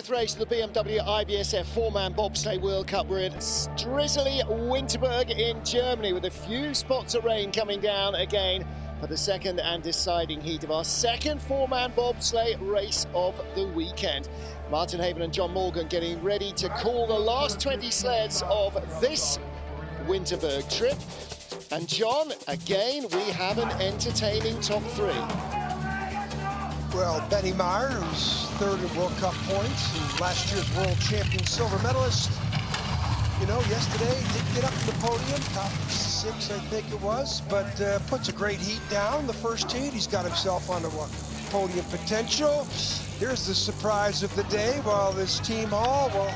fifth race of the BMW IBSF four-man bobsleigh World Cup. We're at drizzly Winterberg in Germany with a few spots of rain coming down again for the second and deciding heat of our second four-man bobsleigh race of the weekend. Martin Haven and John Morgan getting ready to call the last 20 sleds of this Winterberg trip. And John, again, we have an entertaining top three. Well, Benny Meyer, who's third in World Cup points, and last year's world champion silver medalist. You know, yesterday didn't get up to the podium, top 6, I think it was, but puts a great heat down the first heat. He's got himself on the podium potential. Here's the surprise of the day. Well, this Team Hall, well,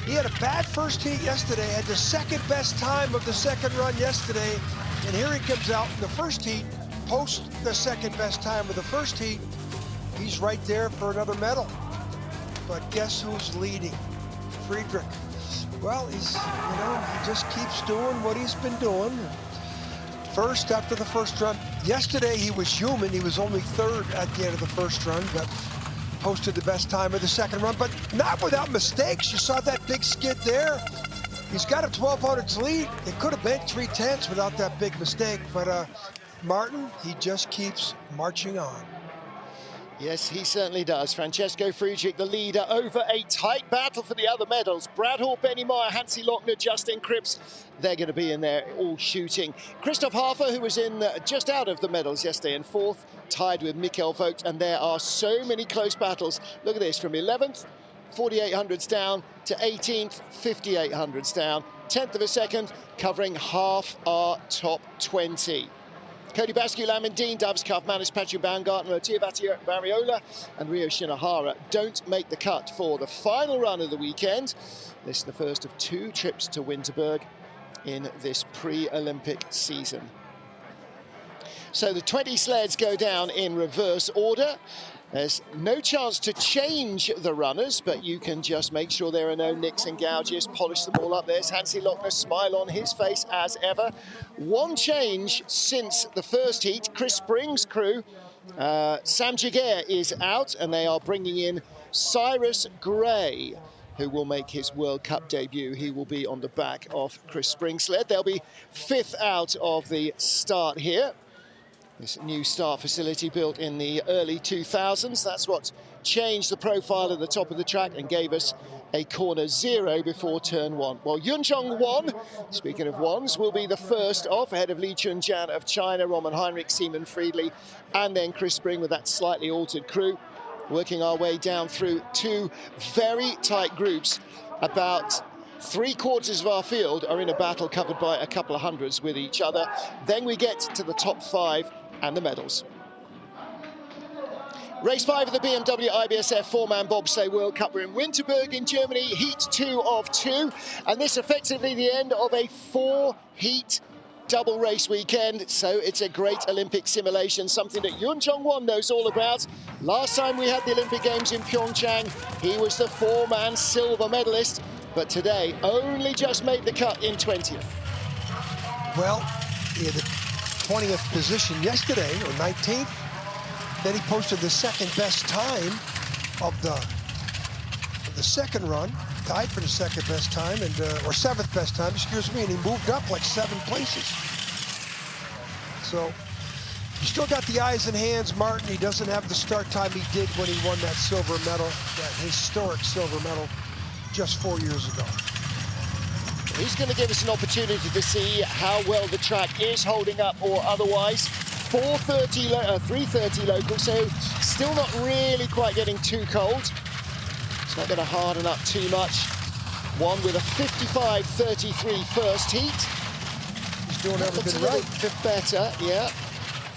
he had a bad first heat yesterday, had the second best time of the second run yesterday, and here he comes out in the first heat, post the second best time of the first heat. He's right there for another medal. But guess who's leading? Friedrich. Well, he's, you know, he just keeps doing what he's been doing. First after the first run. Yesterday he was human. He was only third at the end of the first run, but posted the best time of the second run, but not without mistakes. You saw that big skid there. He's got a 1200s lead. It could have been 3/10 without that big mistake, but Martin, he just keeps marching on. Yes, he certainly does. Francesco Friedrich, the leader, over a tight battle for the other medals. Brad Hall, Benny Meyer, Lochner, Justin Cripps, they're going to be in there all shooting. Christoph Hafer, who was in just out of the medals yesterday in fourth, tied with Michael Vogt, and there are so many close battles. Look at this, from 11th, 4800s down, to 18th, 5800s down. 10th of a second, covering half our top 20. Cody Bascu, Lamin Dean, Davs Kaufmanis, Patrick Baumgartner, Mattia Variola and Rio Shinohara don't make the cut for the final run of the weekend. This is the first of 2 trips to Winterberg in this pre-Olympic season. So the 20 sleds go down in reverse order. There's no chance to change the runners, but you can just make sure there are no nicks and gouges, polish them all up. There's Lochner, smile on his face as ever. One change since the first heat, Chris Spring's crew. Sam Jaguar is out, and they are bringing in Cyrus Gray, who will make his World Cup debut. He will be on the back of Chris Spring's sled. They'll be 5th out of the start here. This new start facility built in the early 2000s. That's what changed the profile at the top of the track and gave us a corner 0 before turn 1. Well, Yoon Jong-won, speaking of ones, will be the first off ahead of Li Chunjian of China, Roman Heinrich, Simon Friedli, and then Chris Spring with that slightly altered crew. Working our way down through 2 very tight groups. About 3/4 of our field are in a battle covered by a couple of hundreds with each other. Then we get to the top 5 and the medals. Race 5 of the BMW IBSF four-man bobsleigh World Cup. We're in Winterberg in Germany, heat 2 of 2, and this effectively the end of a 4-heat double race weekend. So it's a great Olympic simulation, something that Yoon Jong-won knows all about. Last time we had the Olympic Games in Pyeongchang, he was the four-man silver medalist, but today only just made the cut in 20th. Well, he had the 20th position yesterday, or 19th. Then he posted the second best time of the second run, tied for the second best time, and or 7th best time, excuse me, and he moved up like 7 places. So he still got the eyes and hands, Martin. He doesn't have the start time he did when he won that silver medal, that historic silver medal just 4 years ago. He's going to give us an opportunity to see how well the track is holding up or otherwise. 3:30 local, so still not really quite getting too cold. It's not going to harden up too much. One with a 55.33 first heat. He's doing everything right. A bit better, yeah.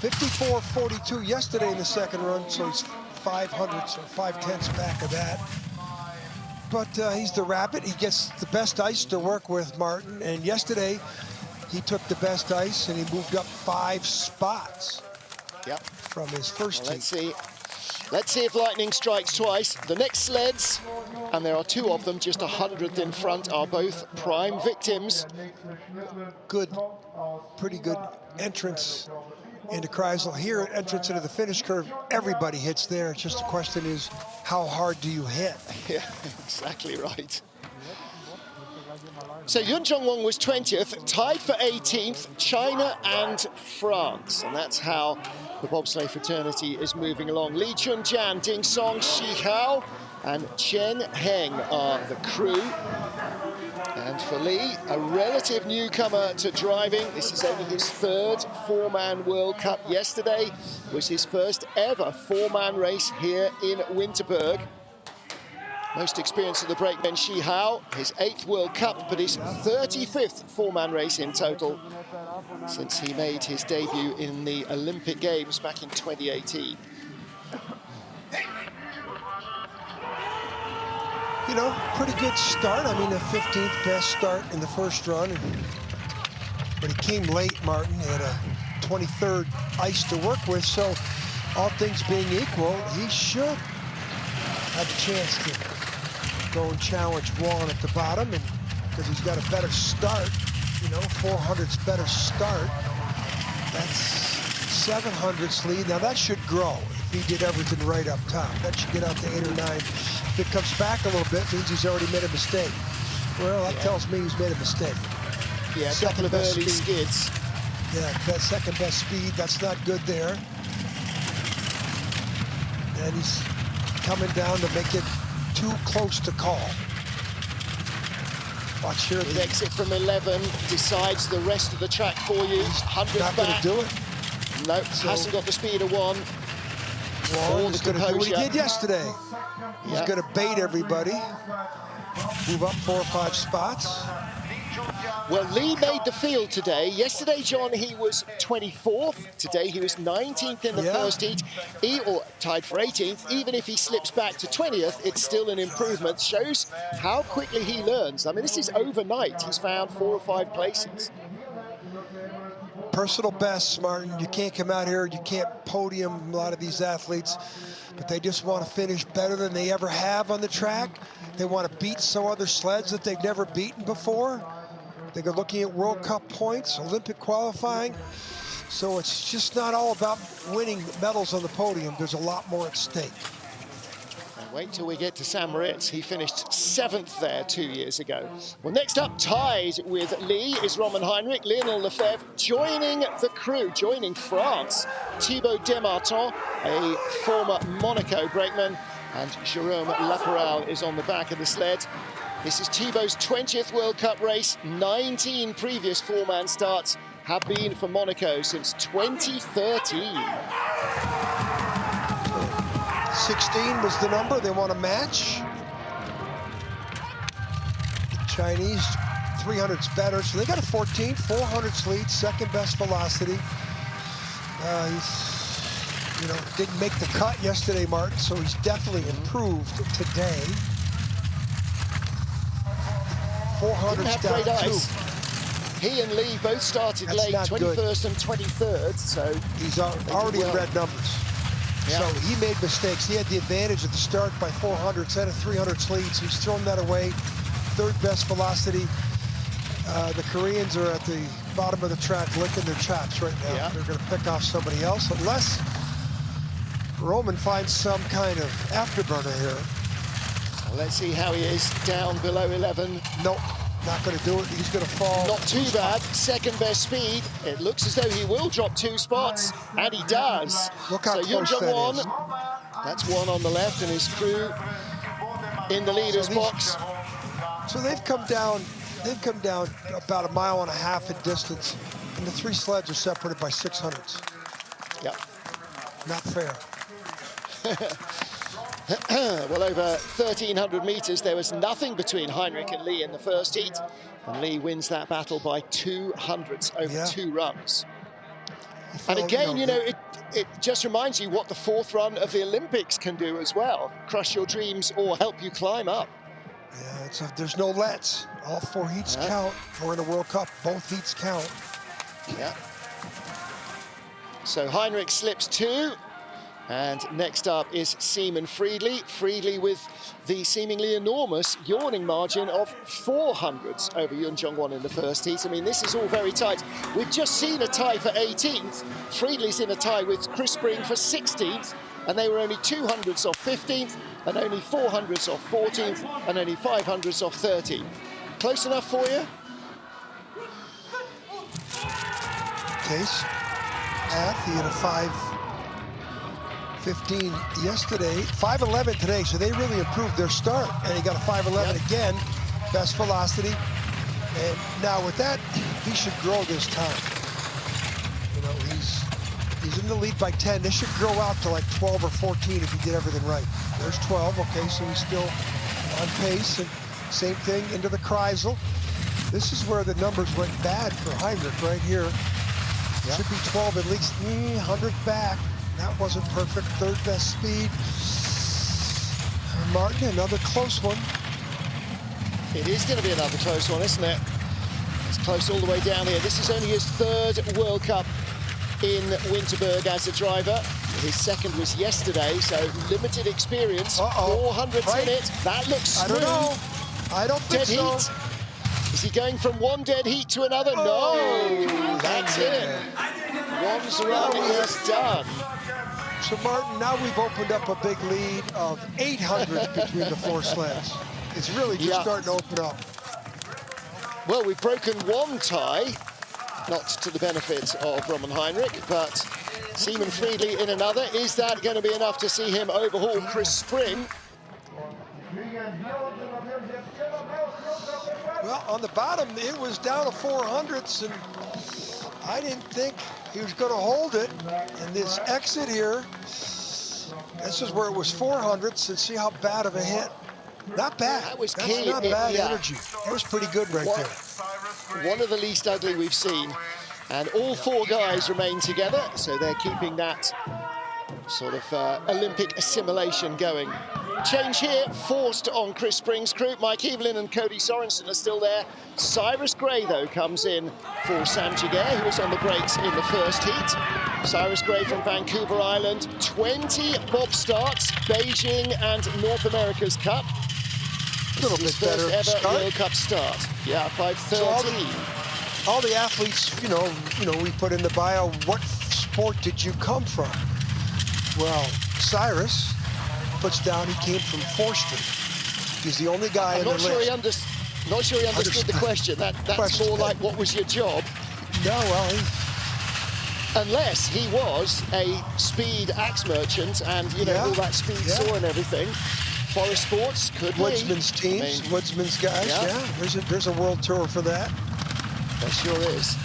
54.42 yesterday in the second run, so he's 5/100ths or 5/10ths back of that. But he's the rabbit. He gets the best ice to work with, Martin. And yesterday, he took the best ice and he moved up 5 spots. Yep. From his first heat. Let's see if lightning strikes twice. The next sleds, and there are 2 of them, just 100th in front, are both prime victims. Good, pretty good entrance into Tricl. Here at entrance into the finish curve, everybody hits there. It's just the question is, how hard do you hit? Yeah, exactly right. So Yoon Jong-won was 20th, tied for 18th, China and France. And that's how the bobsleigh fraternity is moving along. Lee Chun-jan, Ding Song, Shi Hao, and Chen Heng are the crew. And for Lee, a relative newcomer to driving. This is only his third four-man World Cup. Yesterday was his first ever four-man race here in Winterberg. Most experience of the brakemen, Shi Hao, his 8th World Cup, but his 35th four-man race in total since he made his debut in the Olympic Games back in 2018. You know, pretty good start. I mean, the 15th best start in the first run. But he came late, Martin. He had a 23rd ice to work with, so all things being equal, he should have a chance to go and challenge Won at the bottom, and because he's got a better start, you know, 400's better start. That's 700's lead. Now that should grow if he did everything right up top. That should get out to 8 or 9. If it comes back a little bit, means he's already made a mistake. Well, that tells me he's made a mistake. Yeah, a couple of early skids. Yeah, that second best speed, that's not good there. And he's coming down to make it too close to call. Watch here. The exit from 11 decides the rest of the track for you. 100 not back. Going to do it. No, so hasn't got the speed of Won. Won is going to do what he did yesterday. He's going to bait everybody. Move up 4 or 5 spots. Well, Lee made the field today. Yesterday, John, he was 24th. Today, he was 19th in the first heat, or tied for 18th. Even if he slips back to 20th, it's still an improvement. Shows how quickly he learns. I mean, this is overnight. He's found 4 or 5 places. Personal bests, Martin. You can't come out here, you can't podium a lot of these athletes, but they just want to finish better than they ever have on the track. They want to beat some other sleds that they've never beaten before. They're looking at World Cup points, Olympic qualifying. So it's just not all about winning medals on the podium. There's a lot more at stake. And wait till we get to St. Moritz. He finished 7th there 2 years ago. Well, next up, tied with Lee, is Roman Heinrich. Lionel Lefebvre joining the crew, joining France. Thibaut Desmartins, a former Monaco brakeman, and Jérôme Laperal is on the back of the sled. This is Thibaut's 20th World Cup race. 19 previous four-man starts have been for Monaco since 2013. 16 was the number they want to match. The Chinese 300's better, so they got a 14, 400's lead, second best velocity. He's, you know, didn't make the cut yesterday, Martin, so he's definitely improved today. 400's down too. He and Lee both started late, 21st and 23rd, so he's already in red numbers. Yeah. So he made mistakes. He had the advantage at the start by 400s and a 300s lead, so he's thrown that away. Third best velocity. The Koreans are at the bottom of the track licking their chops right now. Yeah. They're going to pick off somebody else unless Roman finds some kind of afterburner here. Well, let's see how he is down below 11. Nope, not going to do it. He's going to fall. Not too bad. Second best speed. It looks as though he will drop 2 spots, and he does. Look how so close Yoon Jong-won, that is. That's Won on the left, and his crew in the leader's box. So they've come down about 1.5 miles in distance, and the 3 sleds are separated by 600s. Yep. Not fair. Well, over 1,300 meters, there was nothing between Heinrich and Lee in the first heat, and Lee wins that battle by 200ths over 2 runs. And again, you know, it just reminds you what the 4th run of the Olympics can do as well. Crush your dreams or help you climb up. Yeah, there's no lets. All 4 heats count. We're in the World Cup. Both heats count. Yeah. So Heinrich slips 2. And next up is Simon Friedli. Friedli with the seemingly enormous yawning margin of 400s over Yoon Jong-won in the first heat. I mean, this is all very tight. We've just seen a tie for 18th. Friedli's in a tie with Chris Spring for 16th, and they were only 200s off 15th, and only 400s off 14th, and only 500s off 13th. Close enough for you? Case, he had a 5:15 yesterday, 5:11 today, so they really improved their start, and he got a 5:11 again, best velocity, and now with that, he should grow this time. You know, he's in the lead by 10. This should grow out to like 12 or 14 if he did everything right. There's 12, okay, so he's still on pace, and same thing into the Tricl. This is where the numbers went bad for Heinrich right here. Yep. Should be 12 at least, 100 back. That wasn't perfect, third best speed. Martin, another close one. It is going to be another close one, isn't it? It's close all the way down here. This is only his third World Cup in Winterberg as a driver. His second was yesterday, so limited experience. 400s in it. That looks smooth. I don't know. I don't think dead so. Heat. Is he going from one dead heat to another? No, that's it. One's run is done. So Martin, now we've opened up a big lead of 800 between the four sleds. It's really just starting to open up. Well, we've broken one tie, not to the benefit of Roman Heinrich, but Simon Friedli in another. Is that going to be enough to see him overhaul Chris Spring? Well, on the bottom, it was down to 400s, and I didn't think he was going to hold it. And this exit here, this is where it was 400s, and see how bad of a hit. Not bad. That was That's key. not bad energy. That was pretty good right there. One of the least ugly we've seen. And all four guys remain together, so they're keeping that sort of Olympic assimilation going. Change here, forced on Chris Spring's crew. Mike Evelyn and Cody Sorensen are still there. Cyrus Gray, though, comes in for Sam Jaguar, who was on the brakes in the first heat. Cyrus Gray from Vancouver Island. 20 Bob starts, Beijing and North America's Cup. A little bit better ever start. World Cup start. Yeah, 5:13. So all the athletes, you know, we put in the bio, what sport did you come from? Well, Cyrus puts down he came from forestry. He's the only guy in the list. Not sure he understood the question. That's more like, what was your job? No, well, unless he was a speed axe merchant and, you know, all that speed saw and everything. Forest sports, could Woodsman's teams, Woodsman's guys, There's a world tour for that. There sure is.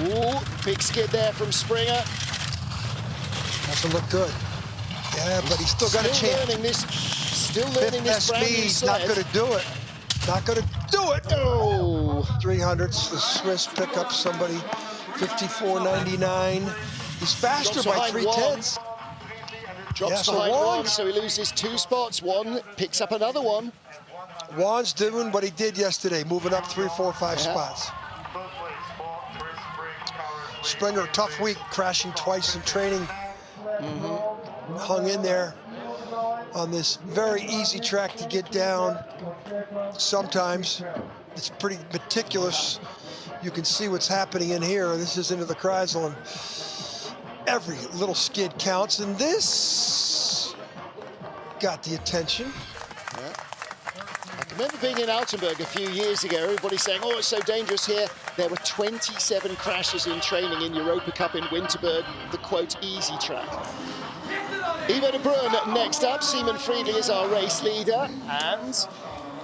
Ooh, big skid there from Springer. Doesn't look good. Yeah, but he's still got a chance. Still learning this brand new sled. Not going to do it. Not going to do it. Oh. 300s, the Swiss pick up somebody. 54.99. He's faster by 3/10. Drops behind one, so he loses 2 spots. One picks up another one. Juan's doing what he did yesterday, moving up 3, 4, 5 spots. Springer, tough week, crashing twice in training. Hung in there on this very easy track to get down. Sometimes it's pretty meticulous. You can see what's happening in here. This is into the Tricl, and every little skid counts, and this got the attention. I remember being in Altenburg a few years ago, everybody saying, oh, it's so dangerous here. There were 27 crashes in training in Europa Cup in Winterberg, the quote, easy track. Evo de Bruyne next up. Simon Friedli is our race leader, and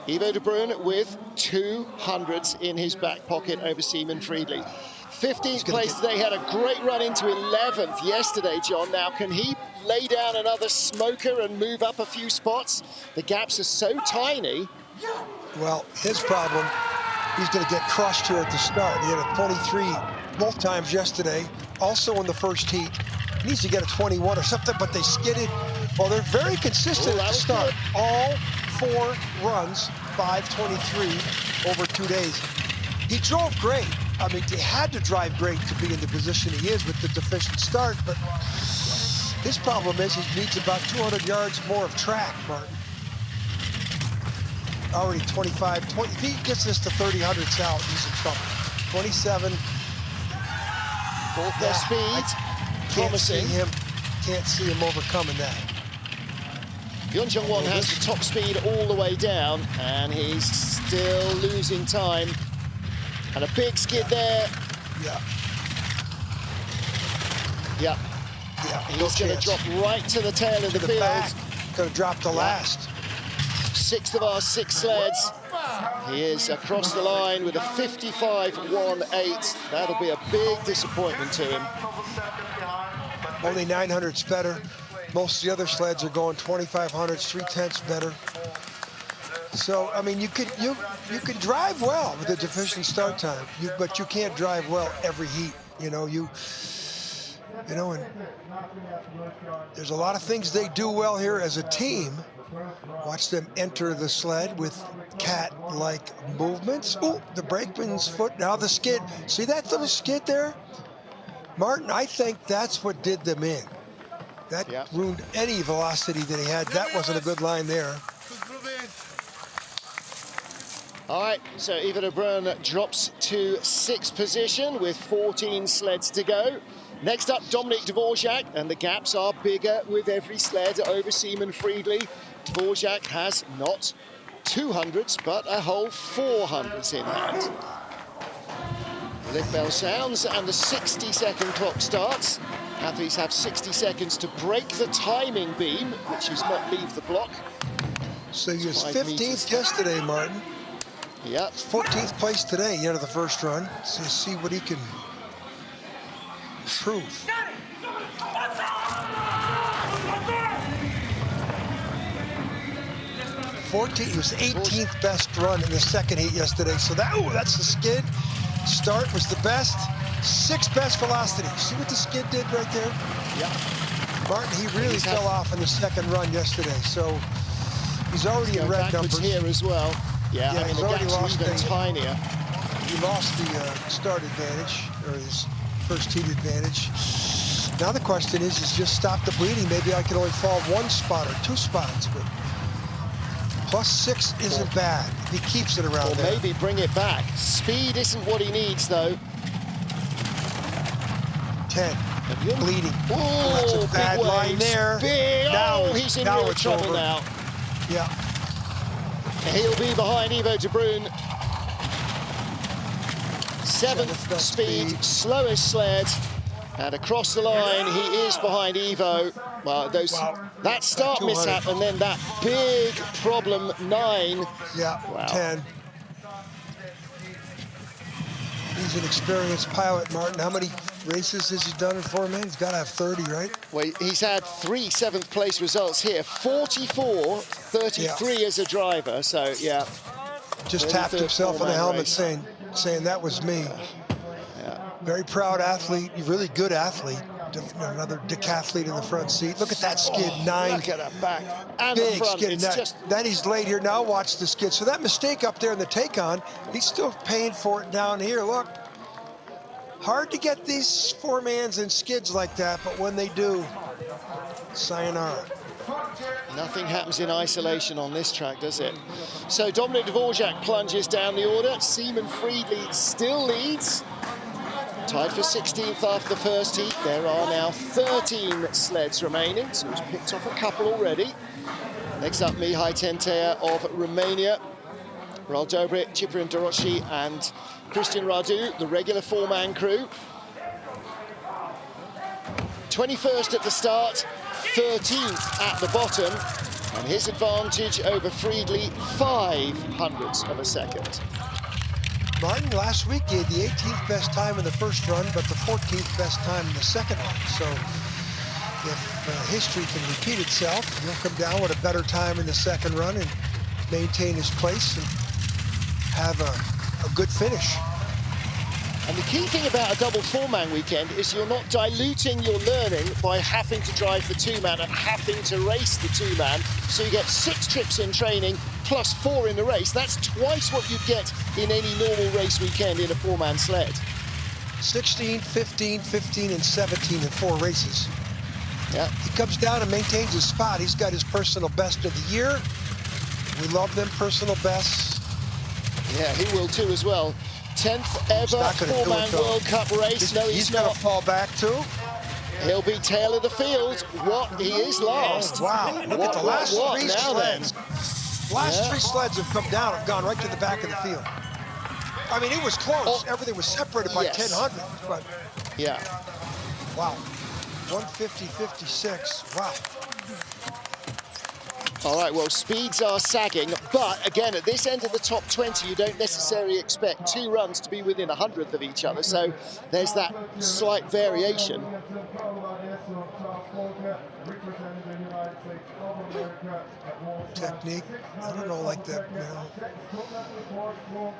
Evo de Bruyne with 200s in his back pocket over Simon Friedli. 15th place today, had a great run into 11th yesterday, John. Now, can he lay down another smoker and move up a few spots? The gaps are so tiny. Well, his problem, he's going to get crushed here at the start. He had a 23 both times yesterday, also in the first heat. He needs to get a 21 or something, but they skidded. Well, they're very consistent at the start. Good. All 4 runs, 5:23 over 2 days. He drove great. I mean, he had to drive great to be in the position he is with the deficient start, but His problem is he needs about 200 yards more of track, Martin. Already 25, 20. If he gets this to 30 hundredths out, he's in trouble. 27. Fourth best speed. Promising. Can't see him overcoming that. Yoon Jong-won has the top speed all the way down, and he's still losing time. And a big skid there. Yeah. Yeah. He's going to drop right to the tail of the field. Going to drop the last. Sixth of our 6 sleds. He is across the line with a 55.18. That'll be a big disappointment to him. Only 900ths better. Most of the other sleds are going 2500ths, 3/10 better. So I mean, you can drive well with a deficient start time, but you can't drive well every heat. And there's a lot of things they do well here as a team. Watch them enter the sled with cat-like movements. Oh, the brakeman's foot, now the skid. See that little skid there? Martin, I think that's what did them in. That ruined any velocity that he had. That wasn't a good line there. All right, so Evo de Bruyne drops to 6th position with 14 sleds to go. Next up, Dominic Dvorak, and the gaps are bigger with every sled over Simon Friedli. Dvorak has not 200s, but a whole 400s in hand. Lift bell sounds, and the 60-second clock starts. Athletes have 60 seconds to break the timing beam, which is not leave the block. So he was 15th yesterday, Martin. Yeah. 14th place today, end of the first run. So see what he can prove. He was 18th best run in the second heat yesterday. So that's the skid. Start was the best. 6th best velocity. See what the skid did right there? Yeah. Martin, he really fell off in the second run yesterday. So he's already in red numbers here as well. Yeah, I mean, the gaps are even tinier. He lost the start advantage, or his first heat advantage. Now the question is just stop the bleeding. Maybe I can only fall 1 spot or 2 spots, but +6 isn't bad. He keeps it around there. Or maybe bring it back. Speed isn't what he needs, though. 10. Bleeding. Oh, that's a bad line there. Now he's in real trouble now. Yeah. He'll be behind Evo de Bruyne. 7th speed, slowest sled. And across the line, he is behind Evo. Well, that start mishap and then that big problem, 9. Yeah, 10. He's an experienced pilot, Martin. How many races has he done in 4 man? He's got to have 30, right? Well, he's had 3 7th place results here. 44, 33 as a driver, so yeah. Just tapped himself on the helmet saying that was me. Very proud athlete, really good athlete. Another decathlete in the front seat. Look at that skid, 9. Look at that back and big the front. Skid. Then he's laid here. Now watch the skid. So that mistake up there in the take-on, he's still paying for it down here. Look, hard to get these 4-mans and skids like that, but when they do, sayonara. Nothing happens in isolation on this track, does it? So Dominic Dvorak plunges down the order. Simon Friedli still leads. Tied for 16th after the first heat. There are now 13 sleds remaining, so he's picked off a couple already. Next up, Mihai Tentea of Romania. Raul Dobrik, Ciprian Doroshi, and Christian Radu, the regular 4-man crew. 21st at the start, 13th at the bottom, and his advantage over Friedli, 0.05 of a second. Martin, last week he had the 18th best time in the first run, but the 14th best time in the second run. So if history can repeat itself, he'll come down with a better time in the second run and maintain his place and have a good finish. And the key thing about a double 4-man weekend is you're not diluting your learning by having to drive the 2-man and having to race the 2-man. So you get 6 trips in training plus 4 in the race. That's twice what you'd get in any normal race weekend in a 4-man sled. 16, 15, 15, and 17 in 4 races. Yeah. He comes down and maintains his spot. He's got his personal best of the year. We love them personal bests. Yeah, he will too as well. 10th ever four-man World Cup race. No, he's not. He's going to fall back too. He'll be tail of the field. What? He is last. Oh, wow. Look at the last three sleds. Last three sleds have come down, have gone right to the back of the field. I mean, it was close. Everything was separated by 10 hundredths, but... Yeah. Wow. 150.56. Wow. All right, well, speeds are sagging, but again, at this end of the top 20, you don't necessarily expect two runs to be within 100th of each other, so there's that slight variation. Technique, I don't know, like that, you know.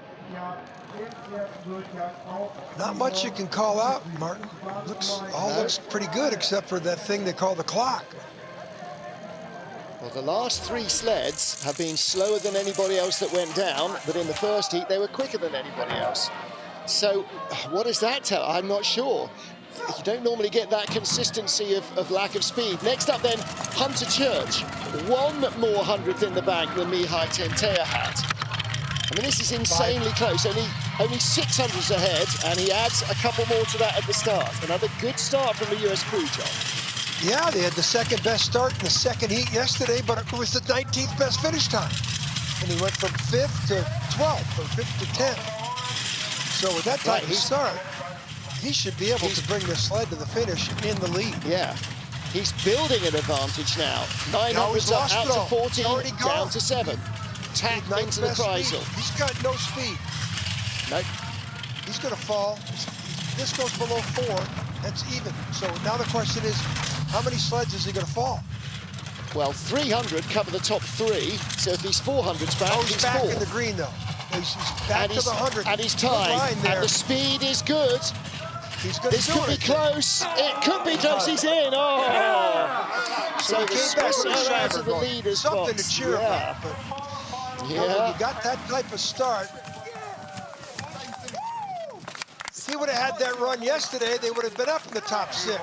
Not much you can call out, Martin. Looks pretty good, except for that thing they call the clock. Well, the last three sleds have been slower than anybody else that went down, but in the first heat, they were quicker than anybody else. So what does that tell? I'm not sure. You don't normally get that consistency of lack of speed. Next up then, Hunter Church. One more hundredth in the bank than Mihai Tentea had. I mean, this is insanely close. Only 600s ahead, and he adds a couple more to that at the start. Another good start from the US crew, John. Yeah, they had the second best start in the second heat yesterday, but it was the 19th best finish time. And he went from 5th to 12th, or 5th to 10th. So with that type of start, he should be able to bring the sled to the finish in the lead. Yeah, he's building an advantage now. 900's up, out to 14, down to 7. Tack into the Tricl. He's got no speed. Nope. He's going to fall. This goes below 4. That's even. So now the question is, how many sleds is he going to fall? Well, 300 cover the top 3. So if he's 400s back, he's back 4. In the green though. He's back to the 100. And he's tied. And the speed is good. This could be close. It could be close. He's in. Oh. Yeah. So the Swiss are out of the leaders. Something to cheer about. But when you got that type of start, if he would have had that run yesterday, they would have been up in the top 6.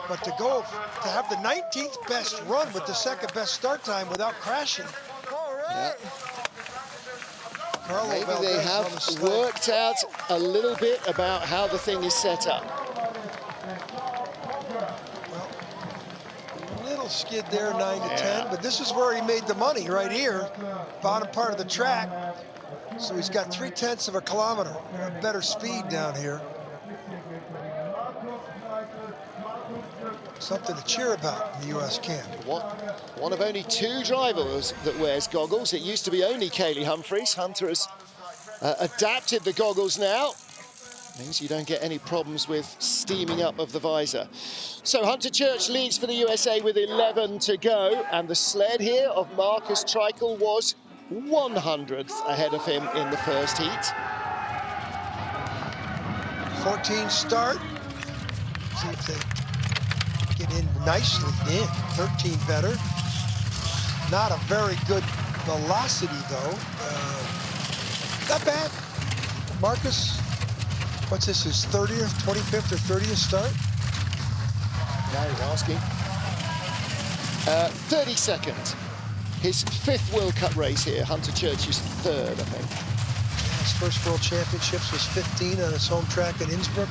But to have the 19th best run with the second best start time without crashing. Yeah. Maybe they have worked out a little bit about how the thing is set up. Well, a little skid there, 9 to 10, but this is where he made the money, right here, bottom part of the track. So he's got 0.3 of a kilometer, better speed down here. Something to cheer about in the U.S. camp. One of only 2 drivers that wears goggles. It used to be only Kaylee Humphries. Hunter has adapted the goggles now. Means you don't get any problems with steaming up of the visor. So Hunter Church leads for the USA with 11 to go. And the sled here of Marcus Tricl was 100th ahead of him in the first heat. 14 start. See if they get in nicely in. 13 better. Not a very good velocity though. Not bad. Marcus, what's this, his 30th, 25th or 30th start? Now he's asking. 32nd. His 5th World Cup race here. Hunter Church's 3rd, I think. His first World Championships was 15 on his home track in Innsbruck.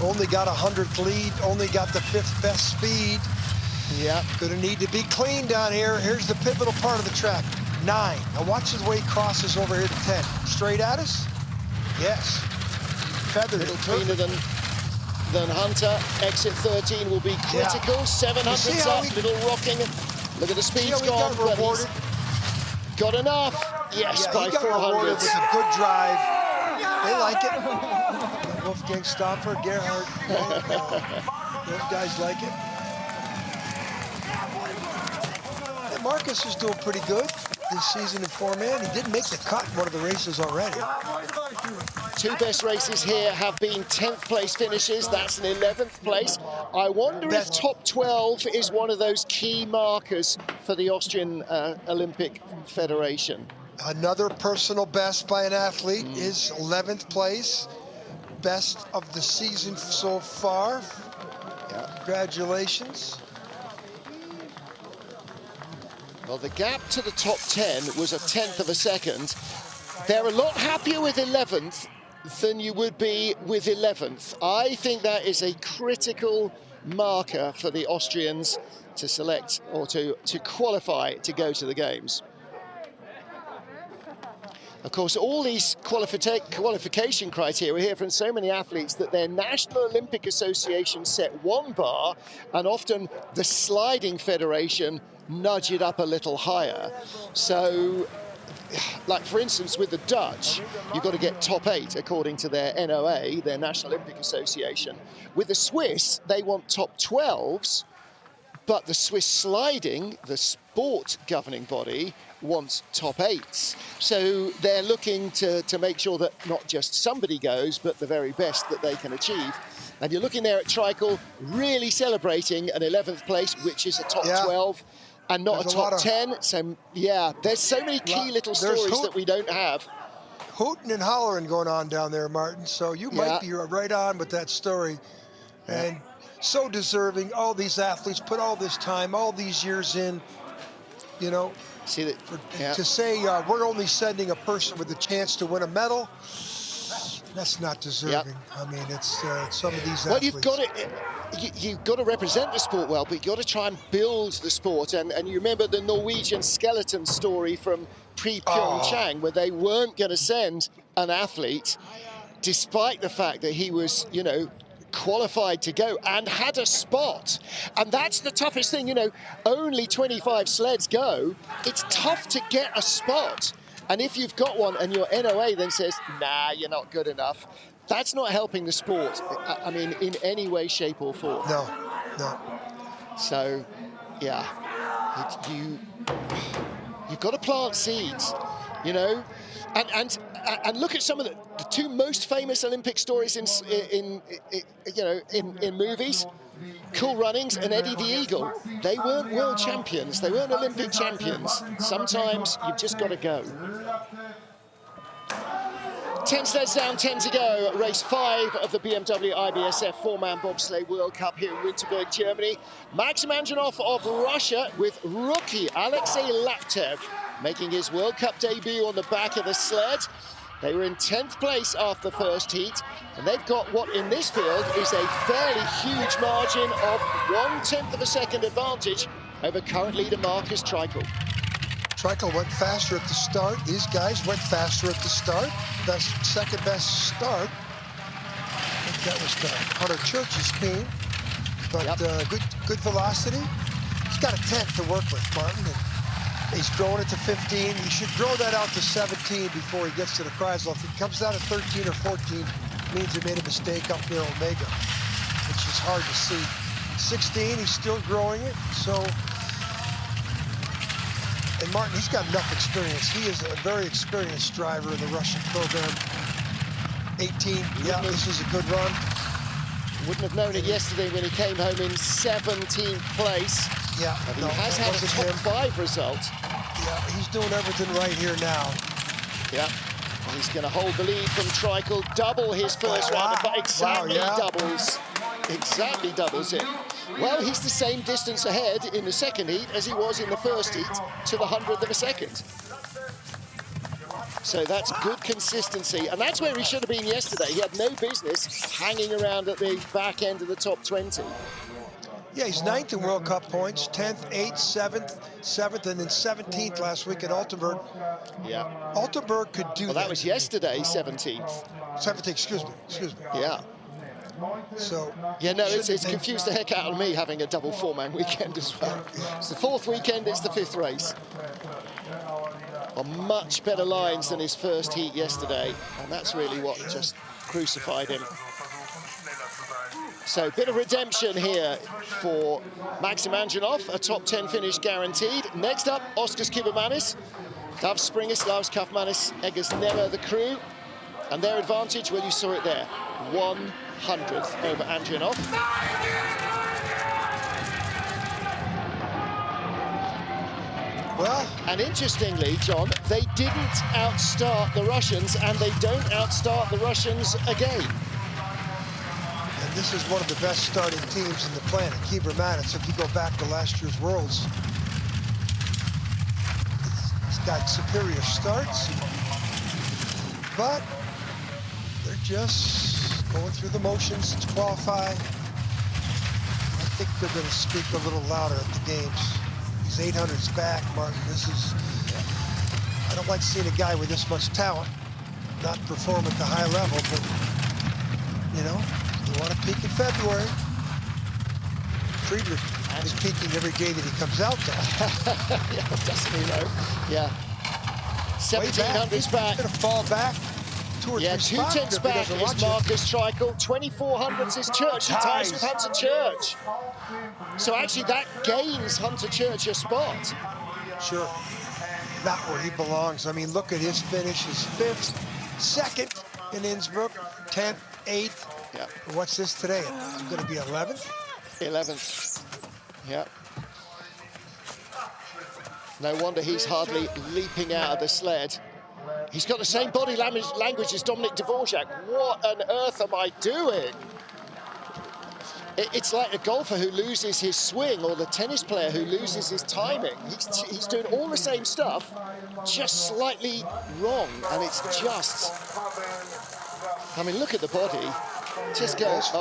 Only got 100th lead, only got the 5th best speed. Yeah. Gonna need to be clean down here. Here's the pivotal part of the track. 9. Now watch the way he crosses over here to 10. Straight at us? Yes. Feathered. A little cleaner than Hunter. Exit 13 will be critical. 700's up, little rocking. Look at the speed's gone, but he's got enough. Yes, by 400. With a good drive. They like it. Wolfgang Stauffer, Gerhard, those guys like it. And Marcus is doing pretty good this season in 4-man. He did make the cut in one of the races already. 2 best races here have been 10th place finishes. That's an 11th place. I wonder if top 12 is one of those key markers for the Austrian Olympic Federation. Another personal best by an athlete is 11th place. Best of the season so far. Congratulations. Well, the gap to the top 10 was a 1/10 of a second. They're a lot happier with 11th than you would be with 11th. I think that is a critical marker for the Austrians to select or to qualify to go to the Games. Of course, all these qualification criteria, we hear from so many athletes that their National Olympic Association set one bar, and often the sliding federation nudge it up a little higher. So, like for instance, with the Dutch, you've got to get top 8 according to their NOA, their National Olympic Association. With the Swiss, they want top 12s, but the Swiss sliding, the sport governing body, wants top 8s. So they're looking to make sure that not just somebody goes, but the very best that they can achieve. And you're looking there at Tricl, really celebrating an 11th place, which is a top 12. And not a top 10. So, yeah, there's so many key little stories that we don't have. Hooting and hollering going on down there, Martin. So you might be right on with that story. And so deserving. All these athletes put all this time, all these years in, you know. See that, to say we're only sending a person with a chance to win a medal, that's not deserving. I mean, it's some of these athletes. You've got to represent the sport well, but you've got to try and build the sport. And you remember the Norwegian skeleton story from pre-Pyeongchang, where they weren't going to send an athlete, despite the fact that he was, you know, qualified to go and had a spot. And that's the toughest thing, you know, only 25 sleds go. It's tough to get a spot. And if you've got one and your NOA then says, nah, you're not good enough, that's not helping the sport, I mean, in any way, shape or form. No, no. So, yeah, you've got to plant seeds, you know, and look at some of the two most famous Olympic stories in movies. Cool Runnings and Eddie the Eagle. They weren't world champions. They weren't Olympic champions. Sometimes you've just got to go. 10 sleds down, 10 to go. Race 5 of the BMW IBSF four-man bobsleigh World Cup here in Winterberg, Germany. Maxim Andrianov of Russia with rookie Alexei Laptev making his World Cup debut on the back of the sled. They were in 10th place after the first heat, and they've got what in this field is a fairly huge margin of 1/10 of a second advantage over current leader Marcus Tricl. Tricl went faster at the start. These guys went faster at the start. That's second best start. I think that was the Hunter Church's team. But good velocity. He's got a 10th to work with, Martin. And he's growing it to 15. He should grow that out to 17 before he gets to the Chrysler. If he comes down to 13 or 14, it means he made a mistake up near Omega, which is hard to see. 16, he's still growing it. So, and Martin, he's got enough experience. He is a very experienced driver in the Russian program. 18, this is a good run. Wouldn't have known it yesterday when he came home in 17th place. Yeah, but he has had a top 5 result. Yeah, he's doing everything right here now. Yeah, and he's going to hold the lead from Tricl, double his first round, but exactly doubles it. Well, he's the same distance ahead in the second heat as he was in the first heat to the 100th of a second. So that's good consistency, and that's where he should have been yesterday. He had no business hanging around at the back end of the top 20. Yeah, he's 9th in World Cup points, 10th, 8th, 7th, and then 17th last week at Altenburg. Yeah. Altenburg could do that. Well, that was yesterday, 17th. 17th, excuse me. Yeah. So. Yeah, no, it's confused the heck out of me having a double four-man weekend as well. It's the 4th weekend, it's the 5th race. On much better lines than his first heat yesterday, and that's really what just crucified him. So, bit of redemption here for Maxim Andrianov, a top 10 finish guaranteed. Next up, Oskars Kibermanis, Dav Springis, Lars Kaufmanis, Eggers Nemmer, the crew. And their advantage, well, you saw it there, 100th over Andrianov. Well, and interestingly, John, they didn't outstart the Russians, and they don't outstart the Russians again. And this is one of the best starting teams in the planet, Kibermanis. If you go back to last year's Worlds, it's got superior starts, but they're just going through the motions to qualify. I think they're going to speak a little louder at the games. These 800s back, Martin. This is, I don't like seeing a guy with this much talent not perform at the high level, but you know, you want to peak in February. Friedrich is peaking every day that he comes out there. Yeah, doesn't he though? Yeah. 1700s back. He's going to fall back 2 or 3 spots. 2 tenths back is Marcus Tricl. 2400s is Church. He ties with Hunter Church. So actually that gains Hunter Church a spot. Sure. Not where he belongs. I mean, look at his finish. His 5th, 2nd in Innsbruck, 10th, 8th. Yeah. What's this today? I'm going to be 11th? 11th. Yeah. No wonder he's hardly leaping out of the sled. He's got the same body language as Dominic Dvorak. What on earth am I doing? It's like a golfer who loses his swing or the tennis player who loses his timing. He's doing all the same stuff, just slightly wrong. And it's just, I mean, look at the body. Just goes,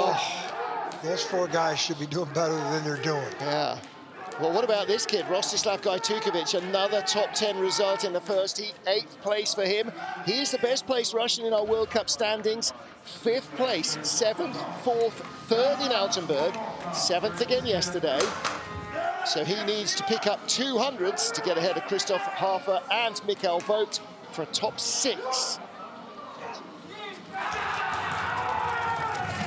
Those 4 guys should be doing better than they're doing. Yeah. Well, what about this kid, Rostislav Gaitukevich? Another top 10 result in the first heat, 8th place for him. He is the best placed Russian in our World Cup standings. 5th place, 7th, 4th, 3rd in Altenburg, 7th again yesterday. So he needs to pick up 200s to get ahead of Christoph Hafer and Michael Vogt for a top 6.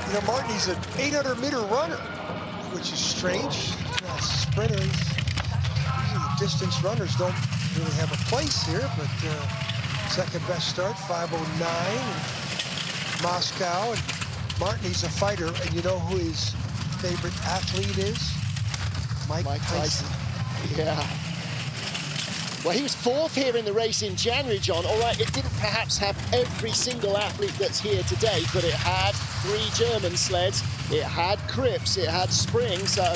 You know, Martin, he's an 800-meter runner, which is strange. Not a sprinter. Usually the distance runners don't really have a place here, but 2nd best start, 5:09 in Moscow. And Martin, he's a fighter, and you know who his favorite athlete is? Mike Tyson. Yeah. Well, he was 4th here in the race in January, John. All right, it didn't perhaps have every single athlete that's here today, but it had 3 German sleds. It had Cripps, it had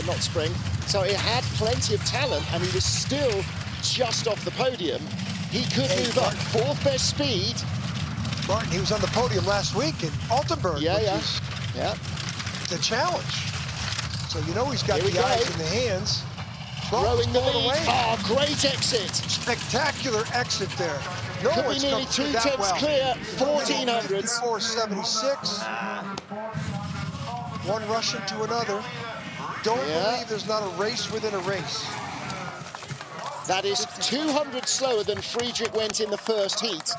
not Spring. So it had plenty of talent, and he was still just off the podium. He could move up. 4th best speed. Martin, he was on the podium last week in Altenburg. Yeah. It's a challenge. So you know he's got the eyes in the hands. Throwing the lead. Away. Oh, great exit. Spectacular exit there. No Could be nearly 2 tenths clear, 1400s. 476. One Russian to another. Don't believe there's not a race within a race. That is 200 slower than Friedrich went in the first heat.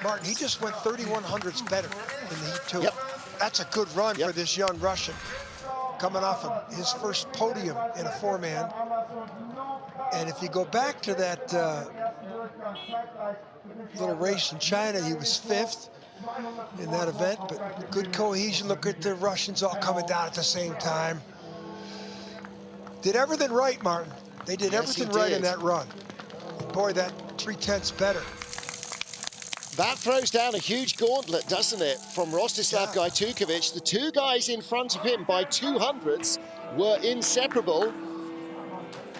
Martin, he just went 3100s better in the heat 2. Yep. That's a good run for this young Russian. Coming off of his first podium in a 4-man. And if you go back to that little race in China, he was 5th in that event, but good cohesion. Look at the Russians all coming down at the same time. Did everything right, Martin. They did everything right in that run. Boy, that 3 tenths better. That throws down a huge gauntlet, doesn't it, from Rostislav Gaitukevich. The 2 guys in front of him by 200s were inseparable.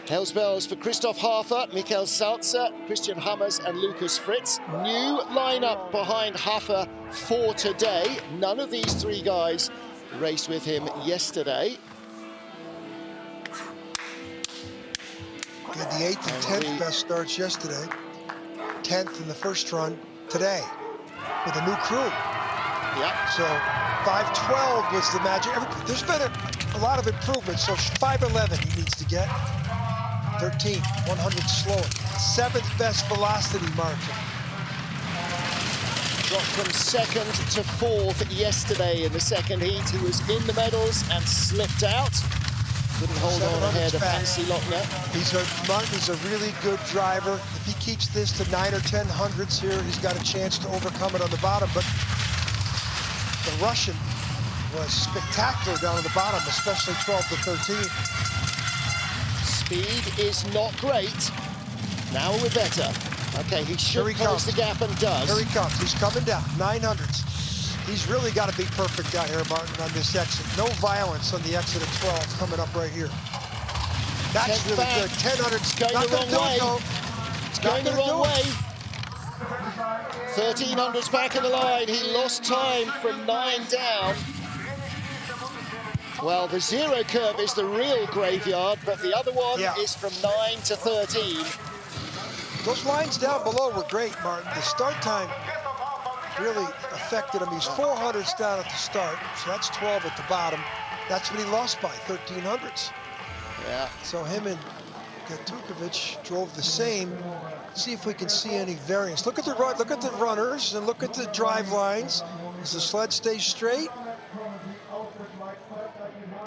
Hell's bells for Christoph Hafer, Michael Salzer, Christian Hammers and Lucas Fritz. New lineup behind Hafer for today. None of these 3 guys raced with him yesterday. He had the 8th and 10th best starts yesterday. 10th in the first run today with a new crew. Yeah. So 5:12 was the magic. There's been a lot of improvement. So 5:11 he needs to get. 13, 100 slower. 7th best velocity marker. Dropped from 2nd to 4th yesterday in the second heat. He was in the medals and slipped out. Couldn't hold on ahead of Lochner. He's a really good driver. If he keeps this to 9 or 10 hundredths here, he's got a chance to overcome it on the bottom. But the Russian was spectacular down at the bottom, especially 12 to 13. Speed is not great. Now we're better. Okay, he should close the gap and does. Here he comes. He's coming down. 900s. He's really got to be perfect out here, Martin, on this exit. No violence on the exit of 12 coming up right here. That's really good. 1000. It's going the wrong way. It's going the wrong way. 1300's back in the line. He lost time from 9 down. Well, the zero curve is the real graveyard, but the other one is from 9 to 13. Those lines down below were great, Martin. The start time really affected him. He's 400s down at the start, so that's 12 at the bottom. That's what he lost by, 1300s. Yeah. So him and Gaitukevich drove the same. See if we can see any variance. Look at the runners and look at the drive lines. As the sled stays straight,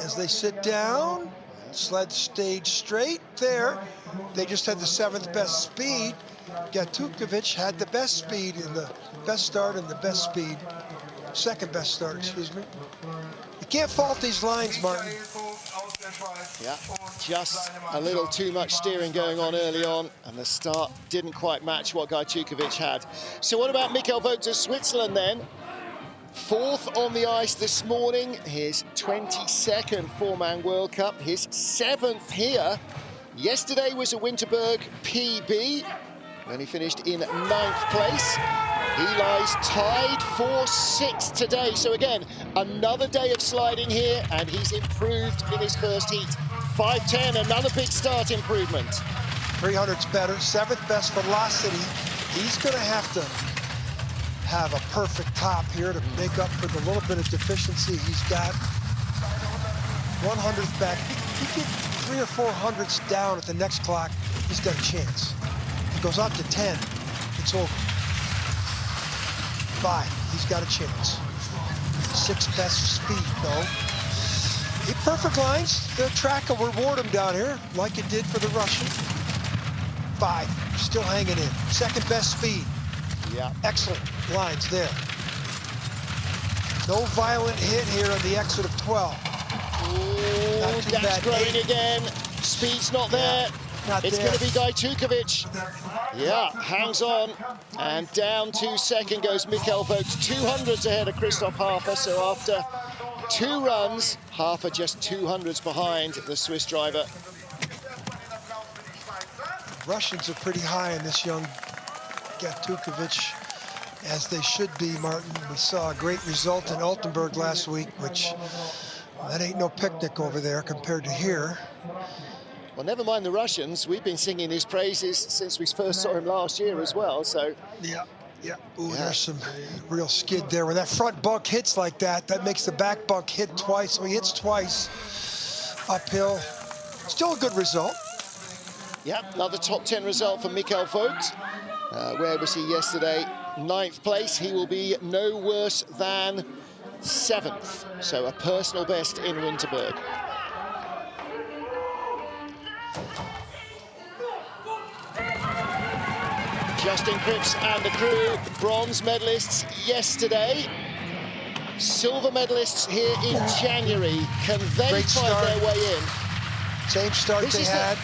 as they sit down, sled stayed straight there. They just had the 7th best speed. Gaitukevich had the best speed in the best start and the best speed. 2nd best start, excuse me. You can't fault these lines, Martin. Yeah, just a little too much steering going on early on, and the start didn't quite match what Gaitukevich had. So what about Michael Vogt of Switzerland then? 4th on the ice this morning, his 22nd four-man World Cup, his 7th here. Yesterday was a Winterberg PB when he finished in 9th place. He lies tied for 6th today. So again, another day of sliding here, and he's improved in his first heat. 5:10, another big start improvement. 300's better, 7th best velocity. He's gonna have to have a perfect top here to make up for the little bit of deficiency he's got. 100th back. He get 3 or 4 hundredths down at the next clock, he's got a chance. If he goes out to 10, it's over. 5, he's got a chance. 6th best speed, though. Perfect lines. The track will reward him down here, like it did for the Russian. 5, still hanging in. 2nd best speed. Yeah. Excellent lines there. No violent hit here on the exit of 12. Ooh, that's growing again. Speed's not there. It's going to be Gaitukevich. Yeah, hangs on. And down to 2nd goes Michael Vogt. 200s ahead of Christoph Hafer. So after 2 runs, Hafer just 200s behind the Swiss driver. Russians are pretty high in this young Gaitukevich, as they should be, Martin. We saw a great result in Altenburg last week, which that ain't no picnic over there compared to here. Well, never mind the Russians. We've been singing his praises since we first saw him last year as well, so. Yeah. Ooh, there's some real skid there. When that front bunk hits like that, that makes the back bunk hit twice. So he hits twice uphill. Still a good result. Yeah, another top 10 result for Michael Vogt. Where was he yesterday? 9th place. He will be no worse than 7th. So a personal best in Winterberg. Justin Cripps and the crew, bronze medalists yesterday. Silver medalists here in January. Can they find their way in? Same start they had.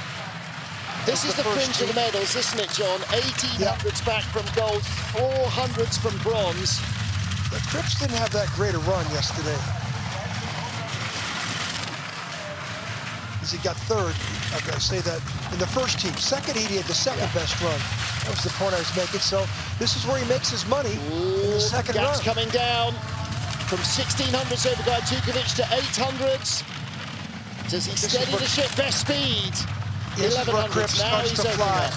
This is the fringe of the medals, isn't it, John? 1800s back from gold, 400s from bronze. But Cripps didn't have that great a run yesterday. As he got 3rd, I've got to say that, in the first heat. 2nd heat, he had the 2nd best run. That was the point I was making. So this is where he makes his money in the 2nd run. Gaps coming down from 1600s over Gaitukevich to 800s. Does he steady the ship? Best speed. 1100s. Now he's over there.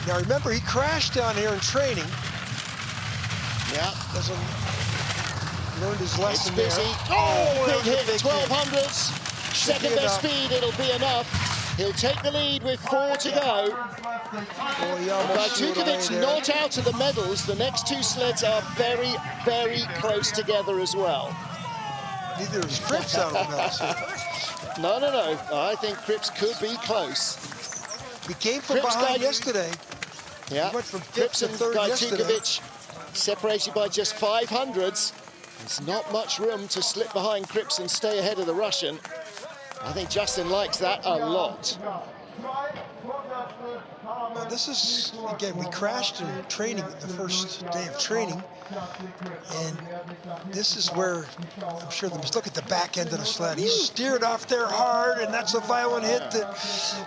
Now remember, he crashed down here in training. Yeah. Learned his lesson it's busy. there. Oh, big hit. 1200s. 2nd best speed. It'll be enough. He'll take the lead with 4 to go. Gaitukevich not out of the medals. The next 2 sleds are very, very close together as well. Neither is Cripps out of the medals. No. I think Cripps could be close. He came from behind yesterday. Yeah. He went from Cripps and 3rd Gaitukevich separated by just 500s. There's not much room to slip behind Cripps and stay ahead of the Russian. I think Justin likes that a lot. Well, this is, again, we crashed in training the first day of training, and this is where I'm sure look at the back end of the sled. He steered off there hard, and that's a violent hit, the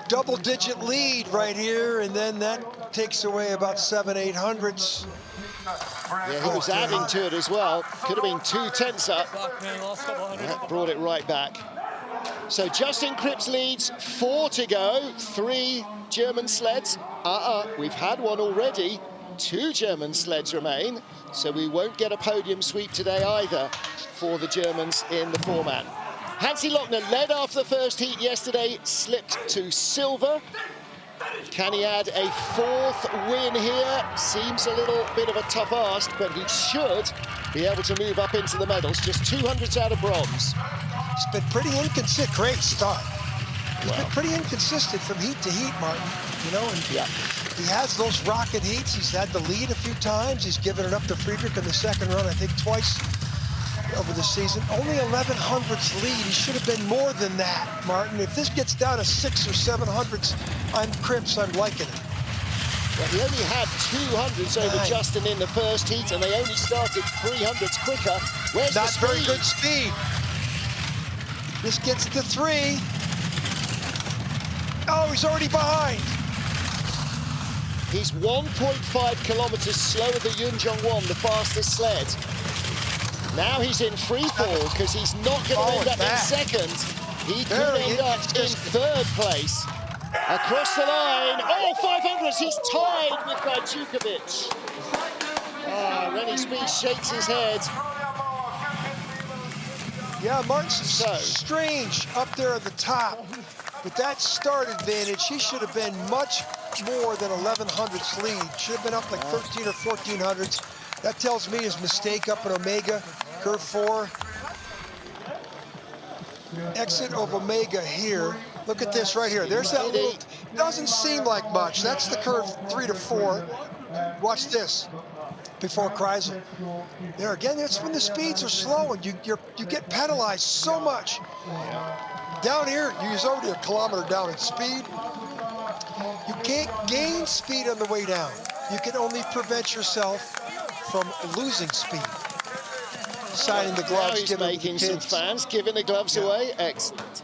double-digit lead right here, and then that takes away about 7/800ths. Yeah, he was adding to it as well. Could have been 2 tenths up. That brought it right back. So Justin Cripps leads, 4 to go, 3 German sleds. We've had one already. 2 German sleds remain, so we won't get a podium sweep today either for the Germans in the format. Hansi Lochner led after the first heat yesterday, slipped to silver. Can he add a 4th win here? Seems a little bit of a tough ask, but he should be able to move up into the medals. Just 200s out of bronze. He's been pretty inconsistent. Great start. He's been pretty inconsistent from heat to heat, Martin. You know, and he has those rocket heats. He's had the lead a few times. He's given it up to Friedrich in the second run, I think twice over the season. Only 1100ths lead. He should have been more than that, Martin. If this gets down to 6 or 700ths, I'm Cripps. I'm liking it. Well, he only had 200s over Justin in the first heat, and they only started 300s quicker. Where's the speed? Not very good speed. This gets to 3. Oh, he's already behind. He's 1.5 kilometers slower than Yoon Jong-won, the fastest sled. Now he's in free fall because he's not going to end up in second. He could end up in 3rd place. Across the line, 500s, he's tied with Gaitukevich. Rennie Spies shakes his head. Yeah, Martin's strange up there at the top. With that start advantage, he should have been much more than 1100ths lead. Should have been up like 13 or 1400ths. That tells me his mistake up in Omega, curve 4. Exit of Omega here. Look at this right here. There's that little, doesn't seem like much. That's the curve 3 to 4. Watch this. Before Kreisel. There again, that's when the speeds are slow and you get penalized so much. Down here, you're already a kilometer down in speed. You can't gain speed on the way down. You can only prevent yourself from losing speed. Signing the gloves, he's making some fans, giving the gloves away. Excellent.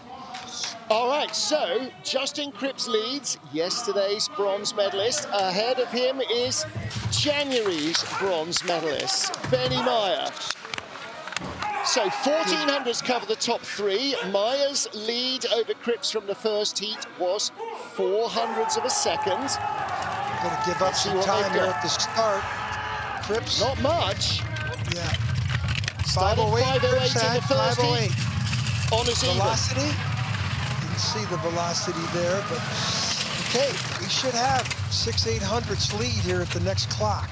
All right, so Justin Cripps leads, yesterday's bronze medalist. Ahead of him is January's bronze medalist, Benny Meyer. So 1400s cover the top 3. Meyer's lead over Cripps from the first heat was 400ths of a second. Going to give up some time there at the start. Cripps. Not much. Yeah. Started 508 in the first heat. On his velocity. Didn't see the velocity there, but okay, we should have 6/800ths lead here at the next clock.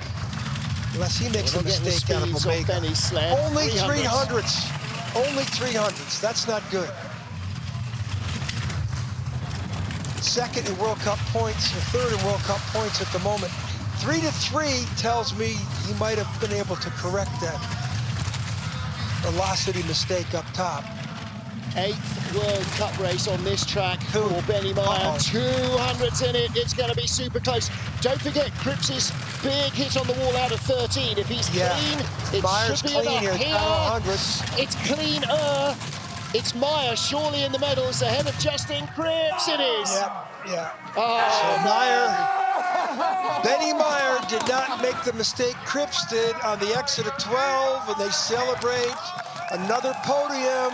Unless he makes a mistake out of Omega. Only 300ths. Only 300ths. That's not good. Second in World Cup points, or 3rd in World Cup points at the moment. 3 to 3 tells me he might have been able to correct that velocity mistake up top. 8th World Cup race on this track for Benny Meyer. 200s in it. It's going to be super close. Don't forget Cripps's big hit on the wall out of 13. If he's clean, it should be enough here. It's cleaner. It's Meyer surely in the medals ahead of Justin Cripps. It is. Yeah. So Benny Meyer did not make the mistake Cripps did on the exit of 12, and they celebrate another podium.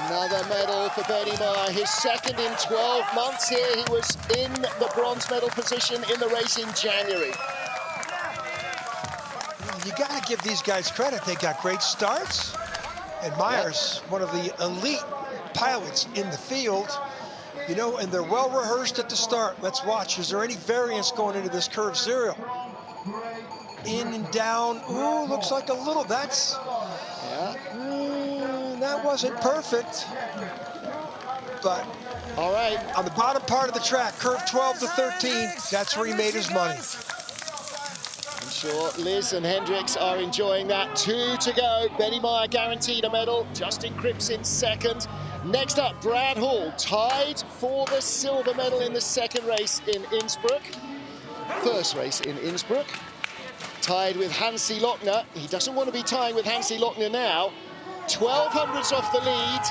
Another medal for Benny Meyer, his second in 12 months here. He was in the bronze medal position in the race in January. You got to give these guys credit. They got great starts. And Meyer's one of the elite pilots in the field. You know, and they're well rehearsed at the start. Let's watch. Is there any variance going into this curve 0? In and down. Ooh, looks like a little. That's... that wasn't perfect, but all right, on the bottom part of the track, curve 12 to 13, that's where he made his money. I'm sure Liz and Hendricks are enjoying that. 2 to go. Benny Meyer guaranteed a medal. Justin Cripps in second. Next up, Brad Hall tied for the silver medal in the second race in Innsbruck. first race in Innsbruck. Tied with Hansi Lochner. He doesn't want to be tying with Hansi Lochner now. 1200s off the lead,